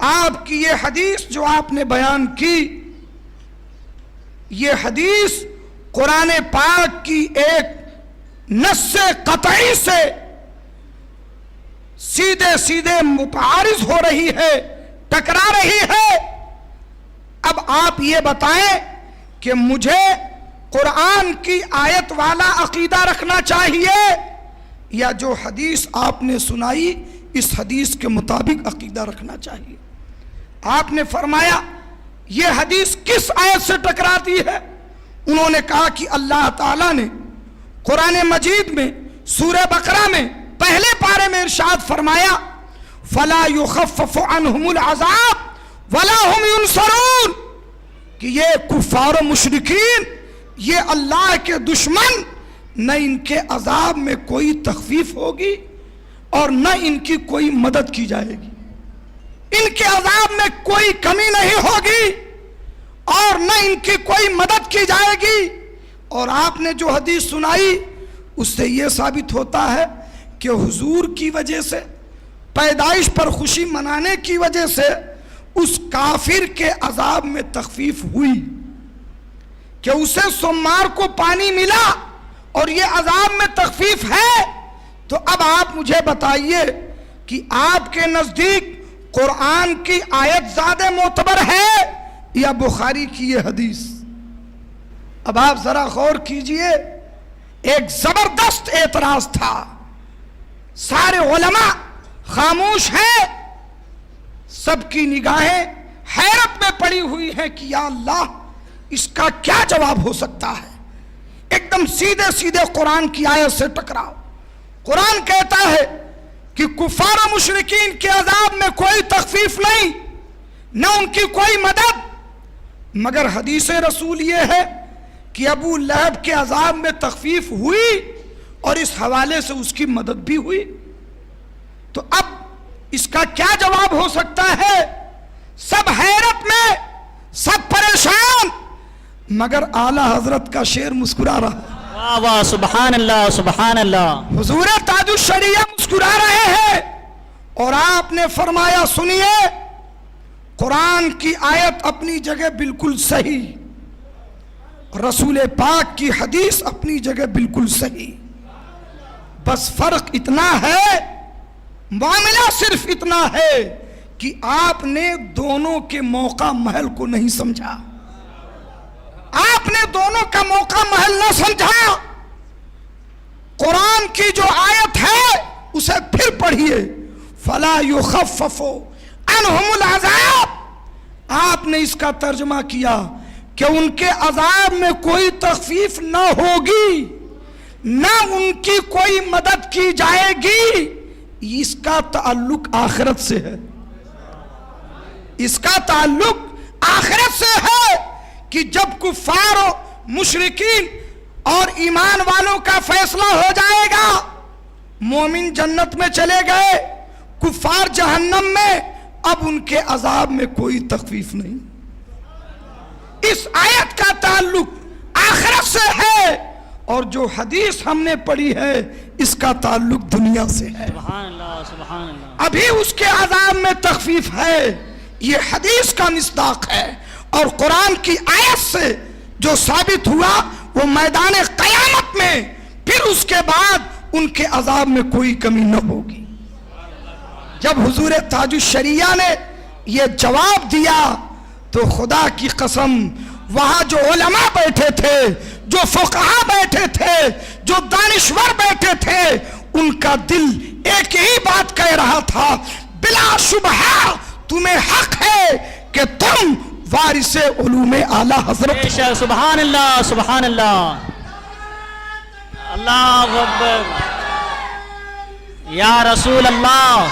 آپ کی یہ حدیث جو آپ نے بیان کی، یہ حدیث قرآن پاک کی ایک نص قطعی سے سیدھے سیدھے متعارض ہو رہی ہے، ٹکرا رہی ہے، اب آپ یہ بتائیں کہ مجھے قرآن کی آیت والا عقیدہ رکھنا چاہیے یا جو حدیث آپ نے سنائی اس حدیث کے مطابق عقیدہ رکھنا چاہیے؟ آپ نے فرمایا یہ حدیث کس آیت سے ٹکراتی ہے؟ انہوں نے کہا کہ اللہ تعالیٰ نے قرآن مجید میں سورہ بقرہ میں پہلے پارے میں ارشاد فرمایا فَلَا يُخَفَّفُ عَنْهُمُ الْعَذَابُ وَلَا هُمْ يُنصَرُونَ، کہ یہ کفار و مشرکین، یہ اللہ کے دشمن، نہ ان کے عذاب میں کوئی تخفیف ہوگی اور نہ ان کی کوئی مدد کی جائے گی، ان کے عذاب میں کوئی کمی نہیں ہوگی اور نہ ان کی کوئی مدد کی جائے گی۔ اور آپ نے جو حدیث سنائی اس سے یہ ثابت ہوتا ہے کہ حضور کی وجہ سے، پیدائش پر خوشی منانے کی وجہ سے اس کافر کے عذاب میں تخفیف ہوئی، کہ اسے سوموار کو پانی ملا اور یہ عذاب میں تخفیف ہے، تو اب آپ مجھے بتائیے کہ آپ کے نزدیک قرآن کی آیت زیادہ معتبر ہے یا بخاری کی یہ حدیث؟ اب آپ ذرا غور کیجئے، ایک زبردست اعتراض تھا، سارے علماء خاموش ہیں، سب کی نگاہیں حیرت میں پڑی ہوئی ہیں کہ یا اللہ اس کا کیا جواب ہو سکتا ہے؟ ایک دم سیدھے سیدھے قرآن کی آیت سے ٹکراؤ۔ قرآن کہتا ہے کہ کفار و مشرکین کے عذاب میں کوئی تخفیف نہیں، نہ ان کی کوئی مدد، مگر حدیث رسول یہ ہے کہ ابو لہب کے عذاب میں تخفیف ہوئی اور اس حوالے سے اس کی مدد بھی ہوئی۔ تو اب اس کا کیا جواب ہو سکتا ہے؟ سب حیرت میں، سب پریشان، مگر اعلیٰ حضرت کا شعر مسکرا رہا۔ واہ واہ، سبحان اللہ سبحان اللہ۔ حضور تاج الشریعہ مسکرا رہے ہیں اور آپ نے فرمایا سنیے، قرآن کی آیت اپنی جگہ بالکل صحیح، رسول پاک کی حدیث اپنی جگہ بالکل صحیح، بس فرق اتنا ہے، معاملہ صرف اتنا ہے کہ آپ نے دونوں کے موقع محل کو نہیں سمجھا، آپ نے دونوں کا موقع محل نہ سمجھا۔ قرآن کی جو آیت ہے اسے پھر پڑھیے، فَلَا يُخَفَّفُ عَنْهُمُ الْعَذَابُ، آپ نے اس کا ترجمہ کیا کہ ان کے عذاب میں کوئی تخفیف نہ ہوگی، نہ ان کی کوئی مدد کی جائے گی۔ اس کا تعلق آخرت سے ہے، اس کا تعلق آخرت سے ہے کہ جب کفار و مشرکین اور ایمان والوں کا فیصلہ ہو جائے گا، مومن جنت میں چلے گئے، کفار جہنم میں، اب ان کے عذاب میں کوئی تخفیف نہیں۔ اس آیت کا تعلق آخرت سے ہے، اور جو حدیث ہم نے پڑھی ہے اس کا تعلق دنیا سے ہے۔ سبحان اللہ سبحان اللہ۔ ابھی اس کے عذاب میں تخفیف ہے، یہ حدیث کا مصداق ہے، اور قرآن کی آیت سے جو ثابت ہوا وہ میدان قیامت میں پھر اس کے بعد ان کے عذاب میں کوئی کمی نہ ہوگی۔ جب حضور تاج الشریعہ نے یہ جواب دیا تو خدا کی قسم وہاں جو علماء بیٹھے تھے، جو فقہاء بیٹھے تھے، جو دانشور بیٹھے تھے، ان کا دل ایک ہی بات کہہ رہا تھا، بلا شبہ تمہیں حق ہے کہ تم وارث علوم اعلیٰ حضرت۔ سبحان اللہ سبحان اللہ، اللہ اکبر، یا رسول اللہ،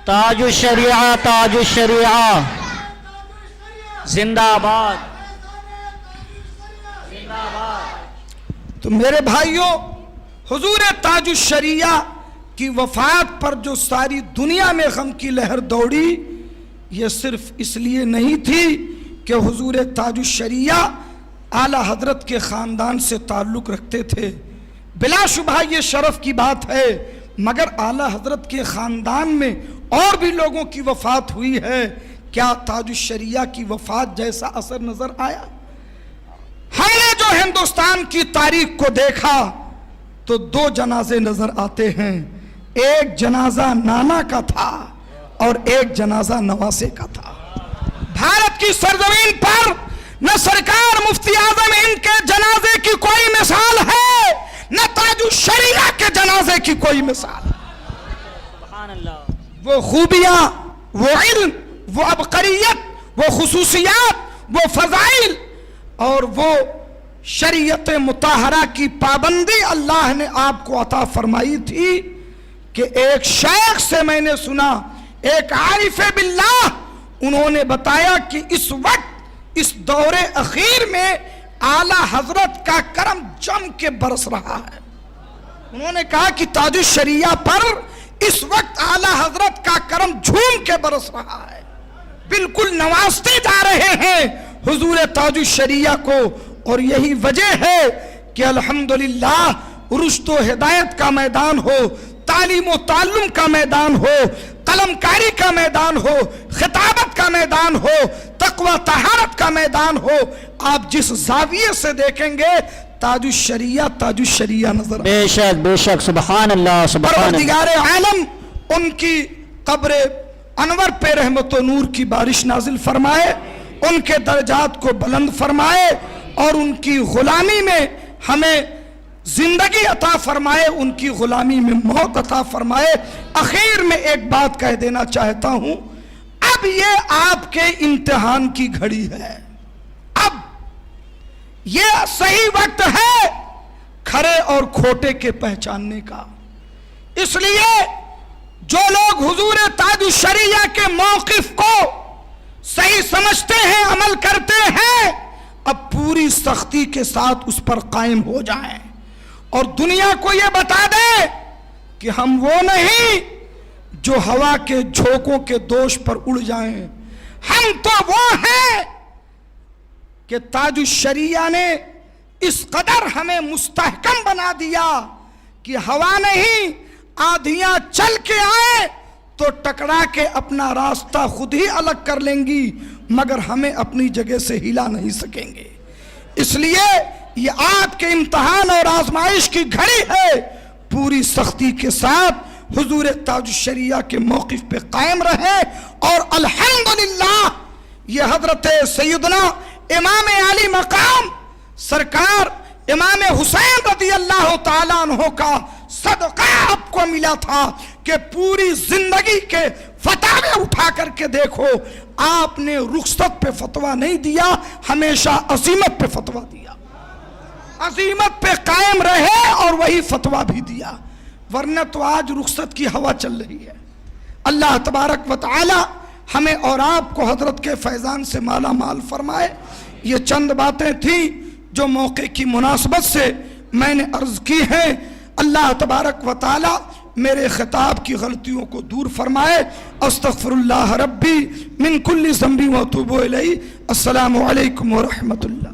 تاج الشریعہ تاج الشریعہ، زندہ آباد زندہ آباد۔ تو میرے بھائیوں، حضور تاج الشریعہ کی وفات پر جو ساری دنیا میں غم کی لہر دوڑی، یہ صرف اس لیے نہیں تھی کہ حضور تاج الشریعہ اعلیٰ حضرت کے خاندان سے تعلق رکھتے تھے، بلا شبہ یہ شرف کی بات ہے، مگر اعلیٰ حضرت کے خاندان میں اور بھی لوگوں کی وفات ہوئی ہے۔ کیا تاج الشریعہ کی وفات جیسا اثر نظر آیا؟ ہم نے جو ہندوستان کی تاریخ کو دیکھا تو دو جنازے نظر آتے ہیں، ایک جنازہ نانا کا تھا اور ایک جنازہ نواسے کا تھا۔ بھارت کی سرزمین پر نہ سرکار مفتی اعظم ہند کے جنازے کی کوئی مثال ہے، نہ تاج الشریعہ کے جنازے کی کوئی مثال۔ سبحان اللہ۔ وہ خوبیاں، وہ علم، وہ عبقریت، وہ خصوصیات، وہ فضائل اور وہ شریعت مطہرہ کی پابندی اللہ نے آپ کو عطا فرمائی تھی کہ ایک شیخ سے میں نے سنا، ایک عارف باللہ، انہوں نے بتایا کہ اس وقت اس دور اخیر میں اعلیٰ حضرت کا کرم جم کے برس رہا ہے۔ انہوں نے کہا کہ تاج الشریعہ پر اس وقت اعلیٰ حضرت کا کرم جھوم کے برس رہا ہے، بالکل نوازتے جا رہے ہیں حضور تاج الشریعہ کو، اور یہی وجہ ہے کہ الحمدللہ رشد و ہدایت کا میدان ہو، تعلیم و تعلم کا میدان ہو، قلم کاری کا میدان ہو، خطابت کا میدان ہو، تقوی طہارت کا میدان ہو، آپ جس زاویے سے دیکھیں گے تاج الشریعہ نظر آئے۔ بے شک سبحان اللہ سبحان اللہ۔ پروردگار عالم ان کی قبر انور پہ رحمت و نور کی بارش نازل فرمائے، ان کے درجات کو بلند فرمائے، اور ان کی غلامی میں ہمیں زندگی عطا فرمائے، ان کی غلامی میں موت عطا فرمائے۔ اخیر میں ایک بات کہہ دینا چاہتا ہوں، اب یہ آپ کے امتحان کی گھڑی ہے، اب یہ صحیح وقت ہے کھرے اور کھوٹے کے پہچاننے کا۔ اس لیے جو لوگ حضور تاج الشریعہ کے موقف کو صحیح سمجھتے ہیں، عمل کرتے ہیں، اب پوری سختی کے ساتھ اس پر قائم ہو جائیں اور دنیا کو یہ بتا دیں کہ ہم وہ نہیں جو ہوا کے جھونکوں کے دوش پر اڑ جائیں، ہم تو وہ ہیں کہ تاج الشریعہ نے اس قدر ہمیں مستحکم بنا دیا کہ ہوا نہیں، آندھیاں چل کے آئے تو ٹکرا کے اپنا راستہ خود ہی الگ کر لیں گی، مگر ہمیں اپنی جگہ سے ہلا نہیں سکیں گے۔ اس لیے یہ آپ کے امتحان اور آزمائش کی گھڑی ہے، پوری سختی کے ساتھ حضور تاج الشریعہ کے موقف پہ قائم رہے، اور الحمدللہ یہ حضرت سیدنا امام علی مقام سرکار امام حسین رضی اللہ تعالیٰ عنہ کا صدقہ آپ کو ملا تھا کہ پوری زندگی کے فتاوے اٹھا کر کے دیکھو، آپ نے رخصت پہ فتویٰ نہیں دیا، ہمیشہ عزیمت پہ فتویٰ دیا، عزیمت پہ قائم رہے اور وہی فتویٰ بھی دیا، ورنہ تو آج رخصت کی ہوا چل رہی ہے۔ اللہ تبارک و تعالی ہمیں اور آپ کو حضرت کے فیضان سے مالا مال فرمائے۔ یہ چند باتیں تھیں جو موقع کی مناسبت سے میں نے عرض کی ہیں۔ اللہ تبارک و تعالی میرے خطاب کی غلطیوں کو دور فرمائے۔ استغفر اللہ ربی من کل ذنب و اتوب الیہ۔ السلام علیکم ورحمۃ اللہ۔